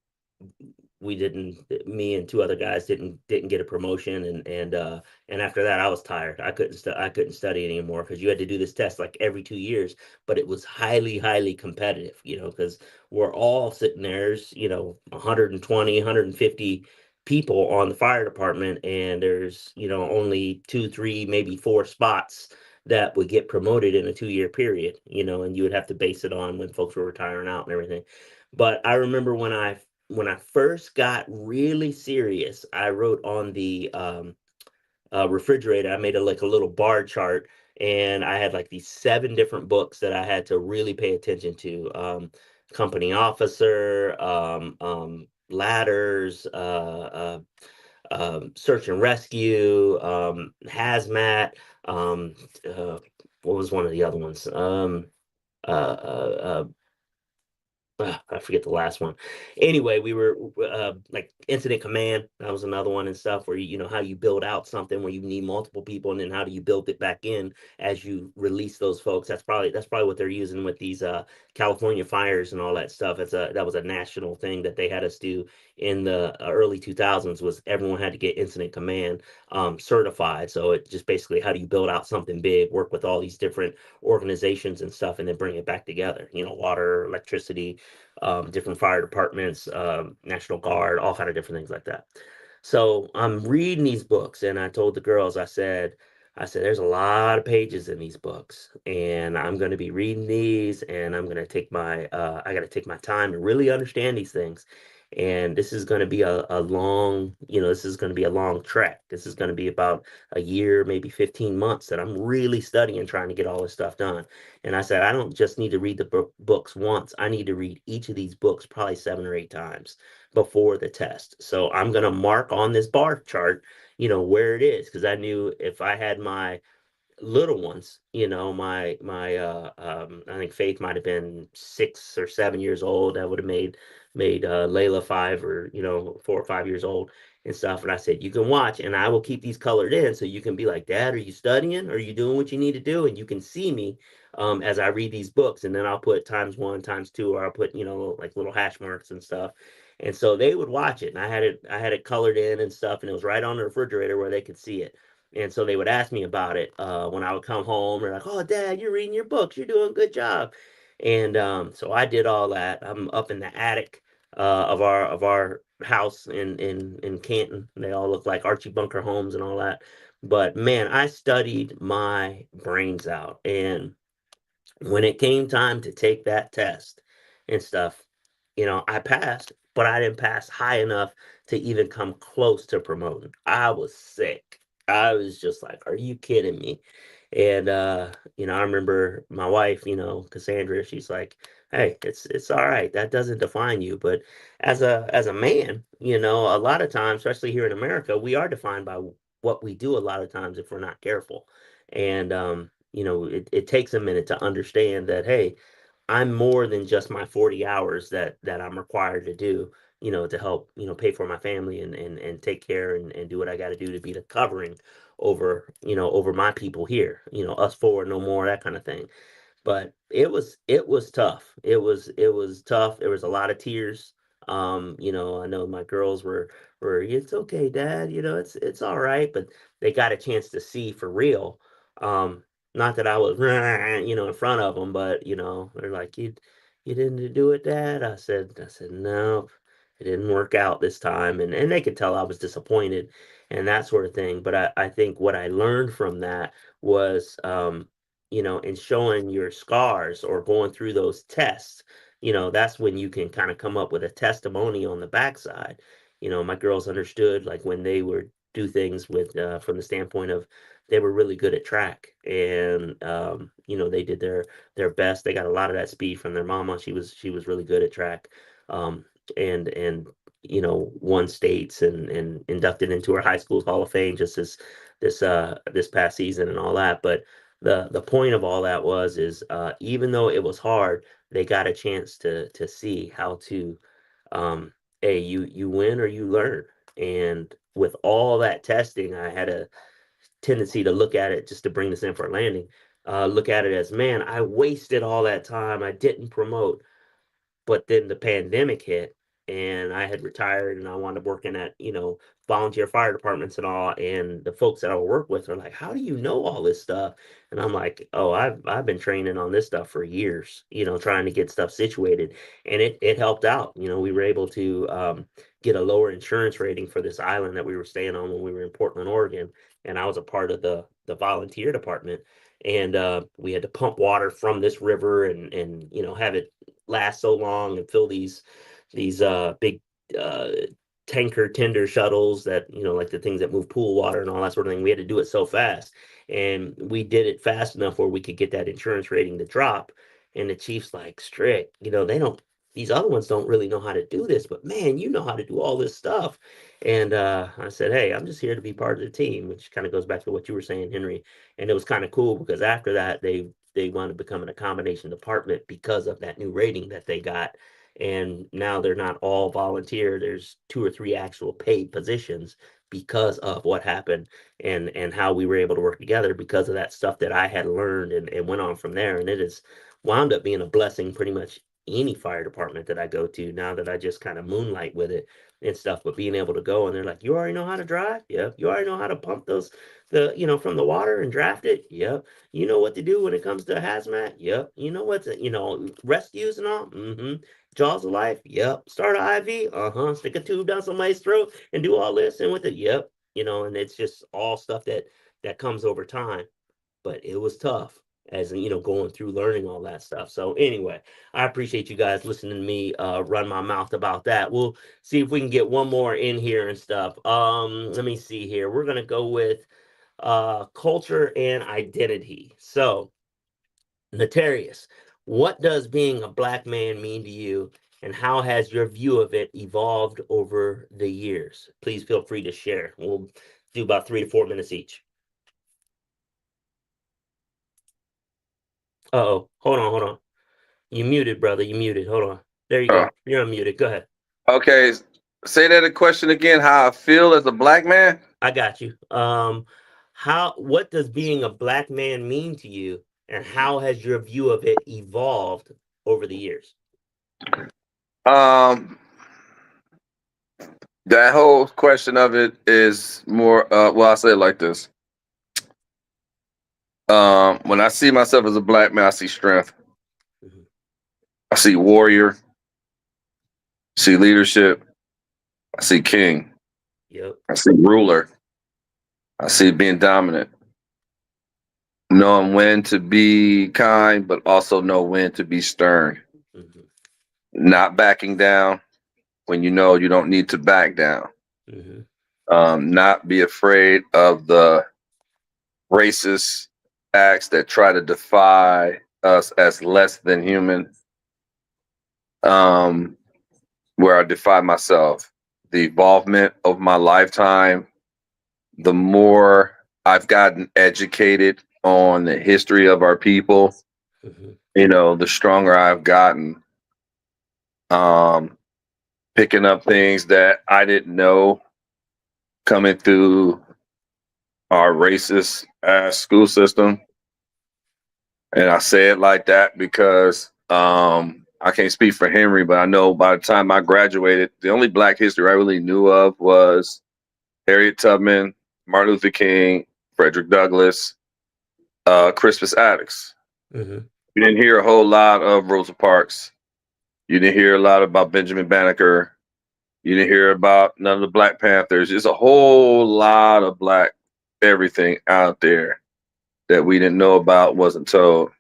we didn't me and two other guys didn't get a promotion. And after that I was tired. I couldn't study anymore, because you had to do this test like every 2 years, but it was highly, highly competitive, because we're all sitting there's 120 150 people on the fire department, and there's only two, three, maybe four spots that would get promoted in a 2 year period, and you would have to base it on when folks were retiring out and everything. But I remember when I first got really serious, I wrote on the refrigerator. I made like a little bar chart, and I had like these 7 different books that I had to really pay attention to. Company Officer, Ladders, Search and Rescue, Hazmat. Um, uh, what was one of the other ones? Uh, uh, I forget the last one. Anyway, we were like incident command. That was another one and stuff where how you build out something where you need multiple people, and then how do you build it back in as you release those folks. That's probably what they're using with these California fires and all that stuff. That was a national thing that they had us do in the early 2000s. Was everyone had to get incident command certified. So it just basically, how do you build out something big, work with all these different organizations and stuff, and then bring it back together. Water, electricity, different fire departments, National Guard, all kind of different things like that. So I'm reading these books, and I told the girls, I said, there's a lot of pages in these books, and I'm going to be reading these, and I'm going to I got to take my time and really understand these things. And this is going to be a long, this is going to be a long trek. This is going to be about a year, maybe 15 months that I'm really studying, trying to get all this stuff done. And I said, I don't just need to read the books once. I need to read each of these books probably 7 or 8 times before the test. So I'm going to mark on this bar chart, where it is. Because I knew if I had my little ones, my I think Faith might have been 6 or 7 years old. That would have made Layla 5, or 4 or 5 years old and stuff. And I said, you can watch, and I will keep these colored in, so you can be like, Dad, are you studying? Are you doing what you need to do? And you can see me as I read these books. And then I'll put ×1, ×2, or I'll put like little hash marks and stuff. And so they would watch it, and I had it colored in and stuff, and it was right on the refrigerator where they could see it. And so they would ask me about it when I would come home. They're like, "Oh, Dad, you're reading your books. You're doing a good job." And so I did all that. I'm up in the attic of our house in Canton. They all look like Archie Bunker homes and all that. But man, I studied my brains out. And when it came time to take that test and stuff, I passed, but I didn't pass high enough to even come close to promoting. I was sick. I was just like, are you kidding me? And I remember my wife, Cassandra, she's like, hey, it's all right. That doesn't define you. But as a man, a lot of times, especially here in America, we are defined by what we do a lot of times if we're not careful. And it takes a minute to understand that, hey, I'm more than just my 40 hours that I'm required to do, to help, pay for my family and take care and do what I got to do to be the covering over my people here, us four, no more, that kind of thing. But it was tough. It was tough. There was a lot of tears. I know my girls were it's okay, Dad, it's all right, but they got a chance to see for real. Um, Not that I was in front of them, but they're like, you didn't do it, Dad. I said no, it didn't work out this time, and they could tell I was disappointed and that sort of thing. But I think what I learned from that was in showing your scars or going through those tests, that's when you can kind of come up with a testimony on the backside. My girls understood, like, when they were do things with from the standpoint of they were really good at track, and they did their best. They got a lot of that speed from their mama. She was really good at track, um, and won states and inducted into her high school's Hall of Fame just this past season and all that. But the point of all that is even though it was hard, they got a chance to see how to um, hey, you win or you learn. And with all that testing, I had a tendency to look at it, just to bring this in for a landing, look at it as, man, I wasted all that time. I didn't promote. But then the pandemic hit, and I had retired, and I wound up working at, volunteer fire departments and all. And the folks that I work with are like, how do you know all this stuff? And I'm like, oh, I've been training on this stuff for years, trying to get stuff situated. And it helped out. We were able to get a lower insurance rating for this island that we were staying on when we were in Portland, Oregon. And I was a part of the volunteer department. And we had to pump water from this river and have it last so long and fill these big uh tanker tender shuttles that, like the things that move pool water and all that sort of thing. We had to do it so fast, and we did it fast enough where we could get that insurance rating to drop. And the chief's like, Strick, they don't, these other ones don't really know how to do this, but man, you know how to do all this stuff. And I said, hey, I'm just here to be part of the team, which kind of goes back to what you were saying, Henry. And it was kind of cool because after that, they wound up becoming a combination department because of that new rating that they got. And now they're not all volunteer. There's two or three actual paid positions because of what happened, and how we were able to work together because of that stuff that I had learned, and went on from there. And it has wound up being a blessing pretty much any fire department that I go to now, that I just kind of moonlight with it and stuff. But being able to go, and they're like, you already know how to drive? Yep. You already know how to pump from the water and draft it? Yep. You know what to do when it comes to hazmat? Yep. You know what to, rescues and all? Mm-hmm. Jaws of life? Yep. Start an IV? Uh-huh. Stick a tube down somebody's throat and do all this and with it? Yep. And it's just all stuff that comes over time. But it was tough, as in, going through learning all that stuff. So anyway, I appreciate you guys listening to me run my mouth about that. We'll see if we can get one more in here and stuff. Let me see here. We're gonna go with culture and identity. So, Notarius, what does being a black man mean to you, and how has your view of it evolved over the years? Please feel free to share. We'll do about 3 to 4 minutes each. Uh-oh. Hold on. You muted, brother. You muted. Hold on. There you Oh, go. You're unmuted. Go ahead. okay. Say that a question again. How I feel as a black man? I got you. What does being a black man mean to you, and how has your view of it evolved over the years? Um, that whole question of it is more. Well, I say it like this. When I see myself as a black man, I see strength. Mhm. I see warrior. I see leadership. I see king. Yep. I see ruler. I see being dominant, knowing when to be kind, but also know when to be stern. Mm-hmm. Not backing down when you know you don't need to back down. Mm-hmm. Not be afraid of the racist acts that try to defy us as less than human. Where I defy myself. The involvement of my lifetime, the more I've gotten educated on the history of our people, the stronger I've gotten. Picking up things that I didn't know coming through our racist school system. And I say it like that because I can't speak for Henry, but I know by the time I graduated, the only Black history I really knew of was Harriet Tubman, Martin Luther King, Frederick Douglass, Crispus Attucks. Mm-hmm. You didn't hear a whole lot of Rosa Parks. You didn't hear a lot about Benjamin Banneker. You didn't hear about none of the Black Panthers. There's a whole lot of Black everything out there that we didn't know about, wasn't told.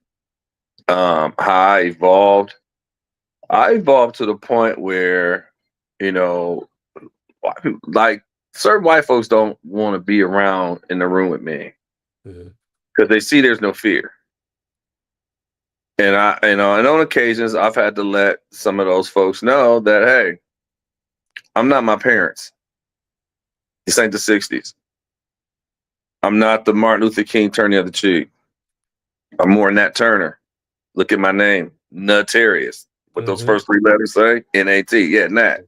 How I evolved to the point where, like certain white folks don't want to be around in the room with me because they see there's no fear. And and on occasions, I've had to let some of those folks know that, hey, I'm not my parents. This ain't the 60s. I'm not the Martin Luther King turn the other cheek. I'm more Nat Turner. Look at my name, Notarius. What those first three letters say? N-A-T. Yeah, Nat.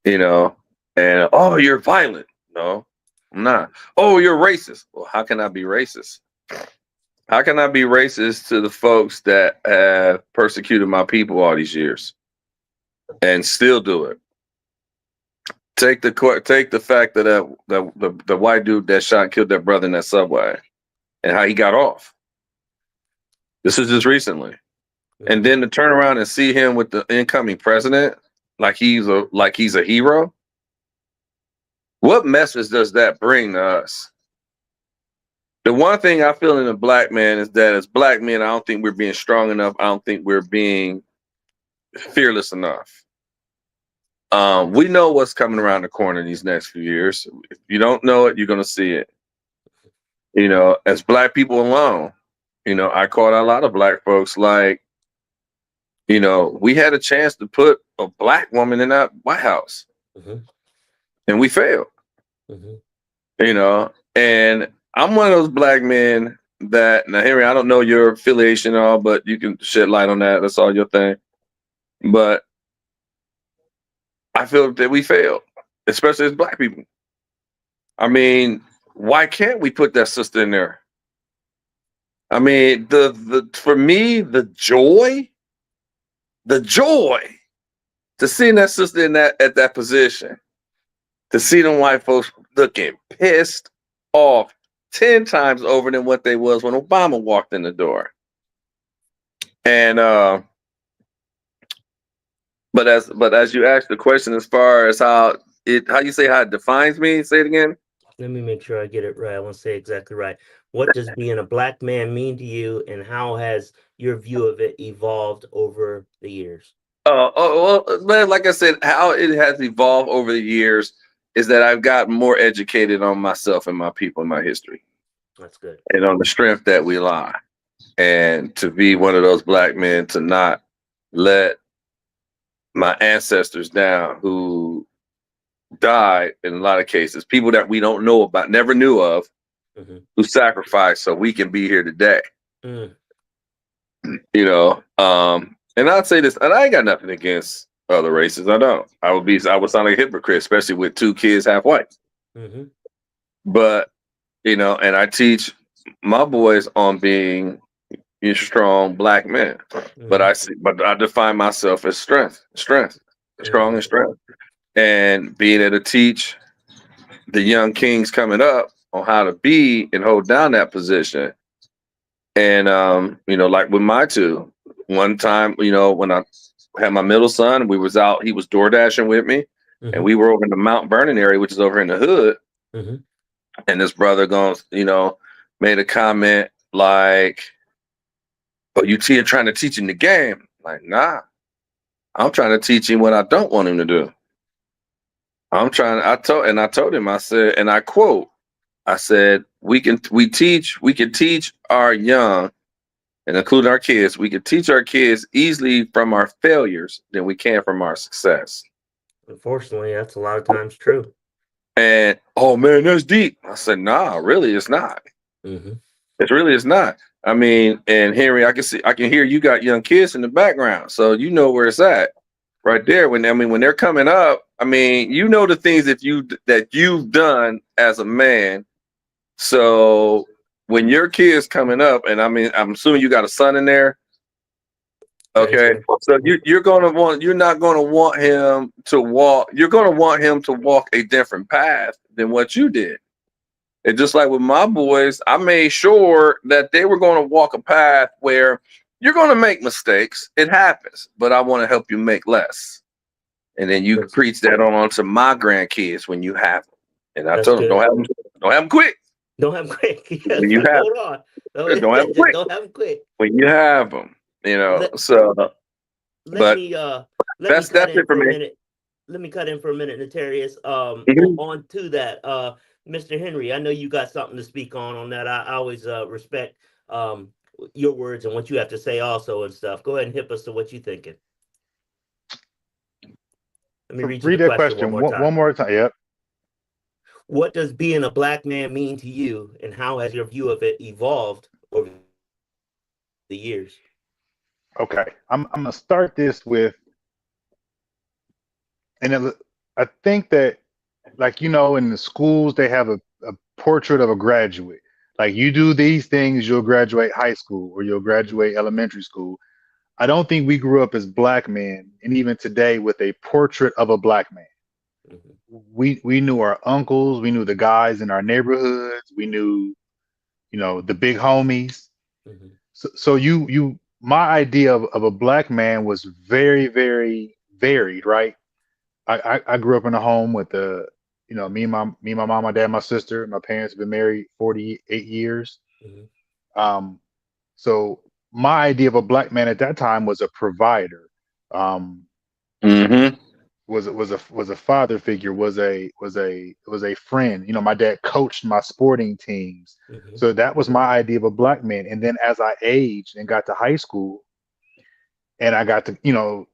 And oh, you're violent. No, I'm not. Oh, you're racist. Well, how can I be racist? How can I be racist to the folks that have persecuted my people all these years and still do it? Take the fact that the white dude that shot and killed that brother in that subway and how he got off. This is just recently. And then to turn around and see him with the incoming president like he's a hero. What message does that bring to us? The one thing I feel in a Black man is that as Black men, I don't think we're being strong enough. I don't think we're being fearless enough. We know what's coming around the corner these next few years. If you don't know it, you're going to see it. As Black people alone, I caught a lot of Black folks like, we had a chance to put a Black woman in that White House and we failed, and I'm one of those Black men that, now Henry, I don't know your affiliation at all, but you can shed light on that. That's all your thing. But I feel that we failed, especially as Black people. I mean, why can't we put that sister in there? I mean, for me, the joy to seeing that sister at that position, to see them white folks looking pissed off 10 times over than what they was when Obama walked in the door. And but as you asked the question as far as how it defines me, say it again. Let me make sure I get it right. I want to say exactly right. What does being a Black man mean to you, and how has your view of it evolved over the years? Well, man, like I said, how it has evolved over the years is that I've gotten more educated on myself and my people and my history. That's good. And on the strength that we lie. And to be one of those Black men, to not let my ancestors down who died in a lot of cases, people that we don't know about, never knew of, who sacrificed so we can be here today. And I'd say this, and I ain't got nothing against other races. I don't. I would sound like a hypocrite, especially with 2 kids half white. But and I teach my boys on being strong Black men. But I define myself as strong and strength, and being able to teach the young kings coming up on how to be and hold down that position. And like with my two, one time, when I had my middle son, he was door dashing with me, and we were over in the Mount Vernon area, which is over in the hood. And this brother goes, made a comment like, "Oh, you trying to teach him the game?" Like, nah, I'm trying to teach him what I don't want him to do. I told him, I said, and I quote, I said, we can teach our young, and include our kids, we can teach our kids easily from our failures than we can from our success. Unfortunately, that's a lot of times true. And, oh man, that's deep. I said, nah, really, it's not. Mm-hmm. It really is not. I mean, and Henry, I can hear you got young kids in the background, so you know where it's at, right there. When they're coming up, I mean, you know the things that you've done as a man. So when your kids coming up, and I mean, I'm assuming you got a son in there. Okay, so you're not gonna want him to walk. You're gonna want him to walk a different path than what you did. And just like with my boys, I made sure that they were going to walk a path where you're going to make mistakes. It happens, but I want to help you make less. And then you preach that on to my grandkids when you have them. And I told them, don't have them quick. Don't have them quick. Yes, When you have hold on. don't have them quick. Don't have them quick. When you have them, Let me cut in for a minute. Let me cut in for a minute, Notarius. On to that, Mr. Henry, I know you got something to speak on that. I always respect your words and what you have to say also and stuff. Go ahead and hit us to what you're thinking. Let me read the question one more time. Yep. What does being a black man mean to you, and how has your view of it evolved over the years? Okay, I'm gonna start this with, and I think that, like, in the schools they have a portrait of a graduate. Like, you do these things, you'll graduate high school or you'll graduate elementary school. I don't think we grew up as black men, and even today, with a portrait of a black man. Mm-hmm. We knew our uncles, we knew the guys in our neighborhoods, we knew, the big homies. Mm-hmm. So my idea of a black man was very, very varied, right? I grew up in a home with me, my mom, my dad, my sister. My parents have been married 48 years. Mm-hmm. So my idea of a black man at that time was a provider. Mm-hmm. Was a father figure, was a friend. My dad coached my sporting teams. Mm-hmm. So that was my idea of a black man. And then as I aged and got to high school, and I got to,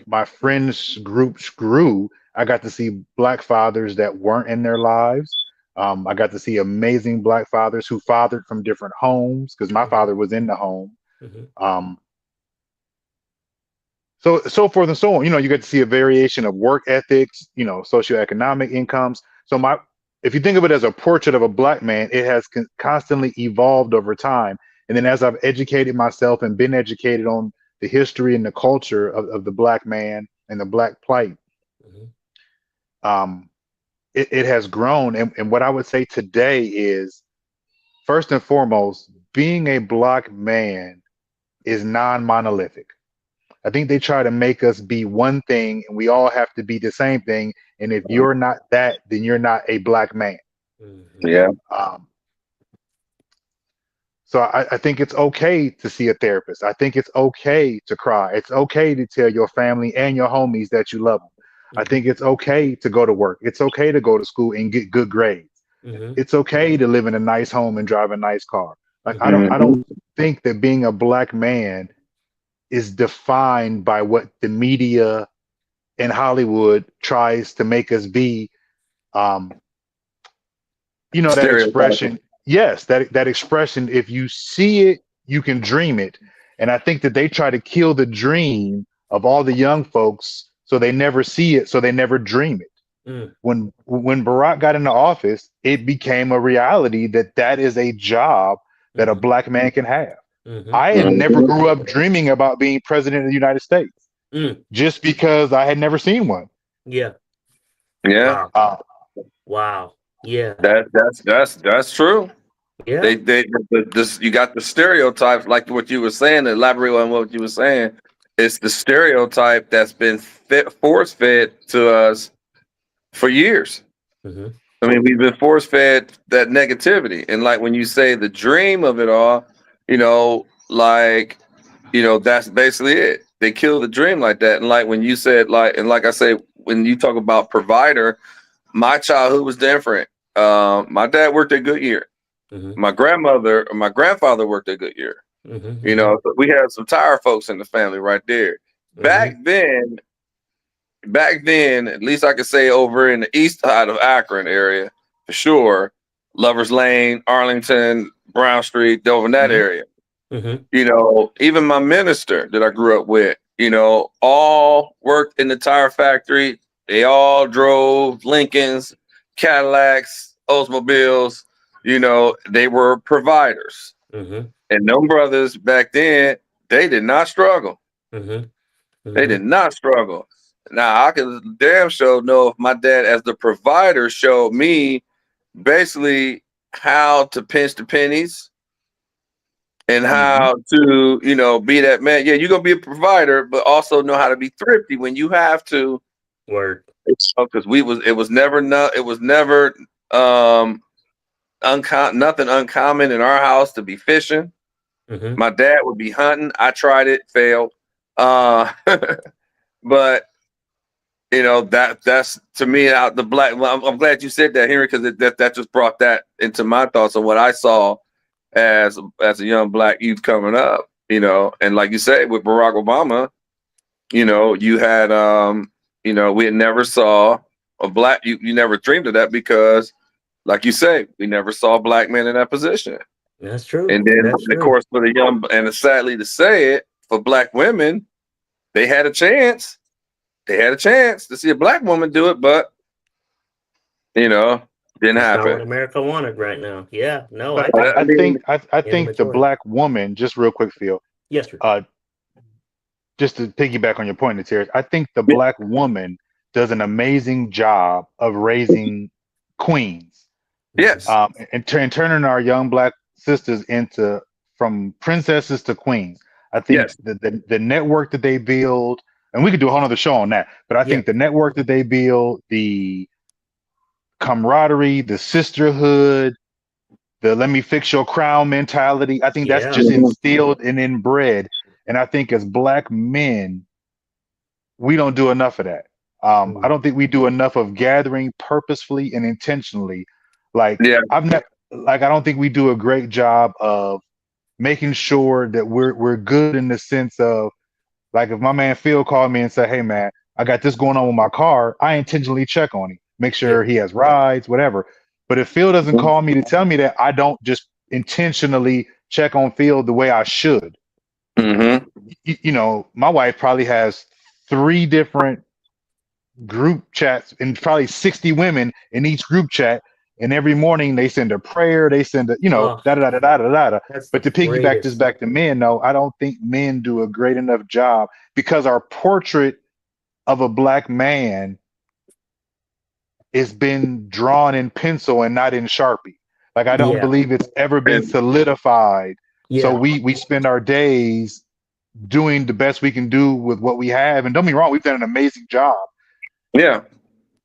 my friends groups grew, I got to see black fathers that weren't in their lives. I got to see amazing black fathers who fathered from different homes, because my mm-hmm. father was in the home. Mm-hmm. So forth and so on. You get to see a variation of work ethics, socioeconomic incomes. So if you think of it as a portrait of a black man, it has constantly evolved over time. And then as I've educated myself and been educated on the history and the culture of the black man and the black plight, mm-hmm. It has grown. And what I would say today is, first and foremost, being a black man is non-monolithic. I think they try to make us be one thing, and we all have to be the same thing. And if you're not that, then you're not a black man. Mm-hmm. Yeah. So I think it's okay to see a therapist. I think it's okay to cry. It's okay to tell your family and your homies that you love them. Mm-hmm. I think it's okay to go to work. It's okay to go to school and get good grades. Mm-hmm. It's okay to live in a nice home and drive a nice car. Like, mm-hmm. I don't think that being a black man is defined by what the media and Hollywood tries to make us be. That expression. Yes, that expression, if you see it, you can dream it. And I think that they try to kill the dream of all the young folks, so they never see it, so they never dream it. Mm. When Barack got into office, it became a reality that is a job that mm-hmm. a black man can have. Mm-hmm. I had never grew up dreaming about being president of the United States, just because I had never seen one. Yeah. Yeah. Wow. Yeah. That's true. Yeah. You got the stereotypes, like what you were saying. Elaborate on what you were saying. It's the stereotype that's been force fed to us for years. Mm-hmm. I mean, we've been force fed that negativity. And like when you say the dream of it all, like, that's basically it. They kill the dream like that. And like when you said, like, and like I say, when you talk about provider, my childhood was different. My dad worked at Goodyear. Mm-hmm. My grandfather worked at Goodyear. Mm-hmm. So we had some tire folks in the family right there. Mm-hmm. Back then, at least I could say over in the east side of Akron area, for sure, Lovers Lane, Arlington, Brown Street, over in that Mm-hmm. area. Mm-hmm. Even my minister that I grew up with, all worked in the tire factory. They all drove Lincolns, Cadillacs, Oldsmobiles. They were providers. Mm-hmm. And them brothers back then, they did not struggle. Mm-hmm. They Mm-hmm. did not struggle. Now I can damn sure know if my dad, as the provider, showed me basically how to pinch the pennies and Mhm. how to, be that man. Yeah, you're gonna be a provider, but also know how to be thrifty when you have to. Word. Because it was never um nothing uncommon in our house to be fishing. Mm-hmm. My dad would be hunting. I tried it, failed. Uh, but that's to me out the black. Well, I'm glad you said that, Henry, because that just brought that into my thoughts on what I saw as a young black youth coming up. And like you say with Barack Obama, you had we had never saw a black. You never dreamed of that because, like you say, we never saw a black man in that position. That's true. And then, That's of true. course, for the young, and sadly to say it, for black women, they had a chance. They had a chance to see a black woman do it, but you know, didn't That's not what happen. America wanted right now. Yeah. No, I But get I I you. mean, think I In the think the majority. black woman, just real quick, Phil, Yes, sir. uh, just to piggyback on your point, Terry, I think the yeah, black woman does an amazing job of raising queens, Mm-hmm. yes, and turning our young black sisters into from princesses to queens. I think yes, the network that they build, and we could do a whole other show on that, but I Yeah. think the network that they build, the camaraderie, the sisterhood, the let me fix your crown mentality. I think that's Yeah. just mhm, instilled and inbred. And I think as black men, we don't do enough of that. I Mm. don't think we do enough of gathering purposefully and intentionally. Like yeah, I've not like I don't think we do a great job of making sure that we're good in the sense of like if my man Phil called me and said, "Hey man, I got this going on with my car," I intentionally check on him, make Yeah. sure he has rides, whatever. But if Phil doesn't mhm, call me to tell me that, I don't just intentionally check on Phil the way I should. mhm, My wife probably has three different group chats and probably 60 women in each group chat. And every morning they send a prayer, they send a, Oh, da da da da da da da. that's the But to piggyback this greatest. back to men, no, I don't think men do a great enough job because our portrait of a black man is been drawn in pencil and not in Sharpie. Like I don't Yeah. believe it's ever been and solidified. So Yeah. we spend our days doing the best we can do with what we have. And don't be wrong, we've done an amazing job, yeah,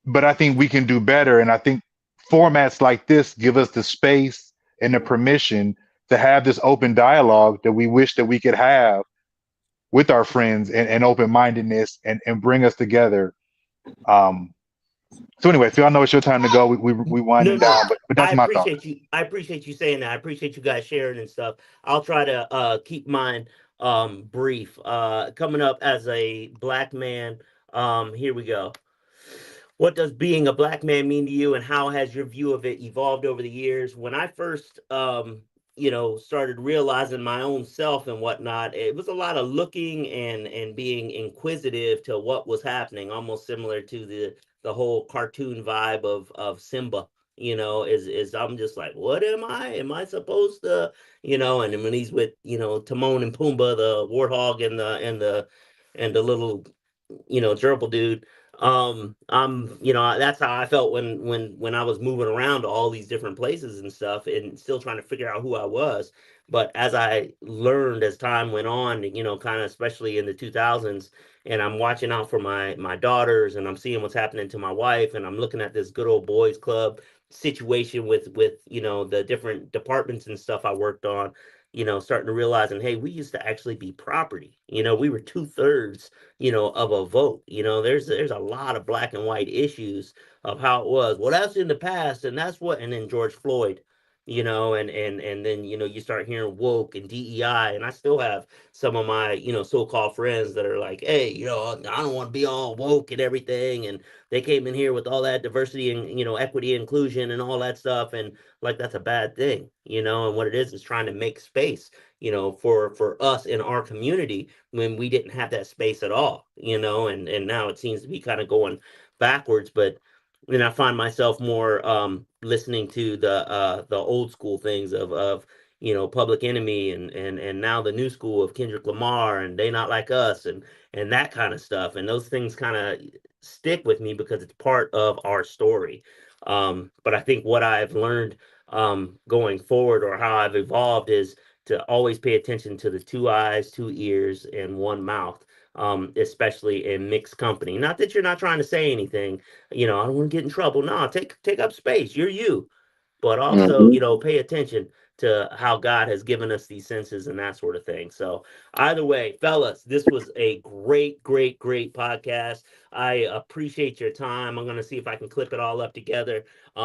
but I think we can do better. And I think formats like this give us the space and the permission to have this open dialogue that we wish that we could have with our friends and open mindedness and bring us together. Um, so anyway, Phil, I know it's your time to go. We No, winding no. down, but that's my thought. I appreciate you saying that. I appreciate you guys sharing and stuff. I'll try to keep mine brief. Coming up as a black man, here we go. What does being a black man mean to you, and how has your view of it evolved over the years? When I first started realizing my own self and whatnot, it was a lot of looking and being inquisitive to what was happening, almost similar to the whole cartoon vibe of Simba. Is I'm just like, what am I? Am I supposed to, And then when he's with, Timon and Pumbaa, the warthog and the little, gerbil dude. That's how I felt when I was moving around to all these different places and stuff, and still trying to figure out who I was. But as I learned as time went on, kind of especially in the 2000s, and I'm watching out for my daughters, and I'm seeing what's happening to my wife, and I'm looking at this good old boys club situation with the different departments and stuff I worked on, starting to realize, and hey, we used to actually be property. We were 2/3 of a vote. There's a lot of black and white issues of how it was. Well, that's in the past, and that's what. And then George Floyd, and then you start hearing woke and DEI, and I still have some of my so-called friends that are like, hey, I don't want to be all woke and everything, and they came in here with all that diversity and equity, inclusion, and all that stuff, and like that's a bad thing, and what it is trying to make space, for us in our community when we didn't have that space at all, and now it seems to be kind of going backwards. But then I find myself more listening to the old school things of Public Enemy, and now the new school of Kendrick Lamar and They Not Like Us, and that kind of stuff. And those things kind of stick with me because it's part of our story. But I think what I've learned going forward, or how I've evolved, is to always pay attention to the 2 eyes, 2 ears, and 1 mouth, especially in mixed company. Not that you're not trying to say anything, I don't want to get in trouble. No, take up space. You're you. But also, pay attention to how God has given us these senses and that sort of thing. So either way, fellas, this was a great, great, great podcast. I appreciate your time. I'm going to see if I can clip it all up together.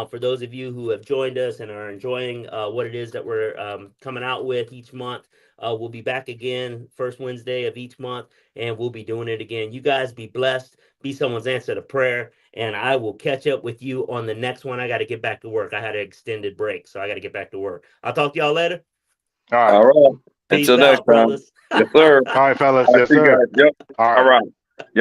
For those of you who have joined us and are enjoying what it is that we're coming out with each month, we'll be back again first Wednesday of each month, and we'll be doing it again. You guys be blessed. Be someone's answer to prayer. And I will catch up with you on the next one. I got to get back to work. I had an extended break, so I got to get back to work. I'll talk to y'all later. All right. All right. Peace Until next out, time. brothers. Yes, sir. All right, fellas. All right, Yes, see you sir. guys. Yep. All right. All right.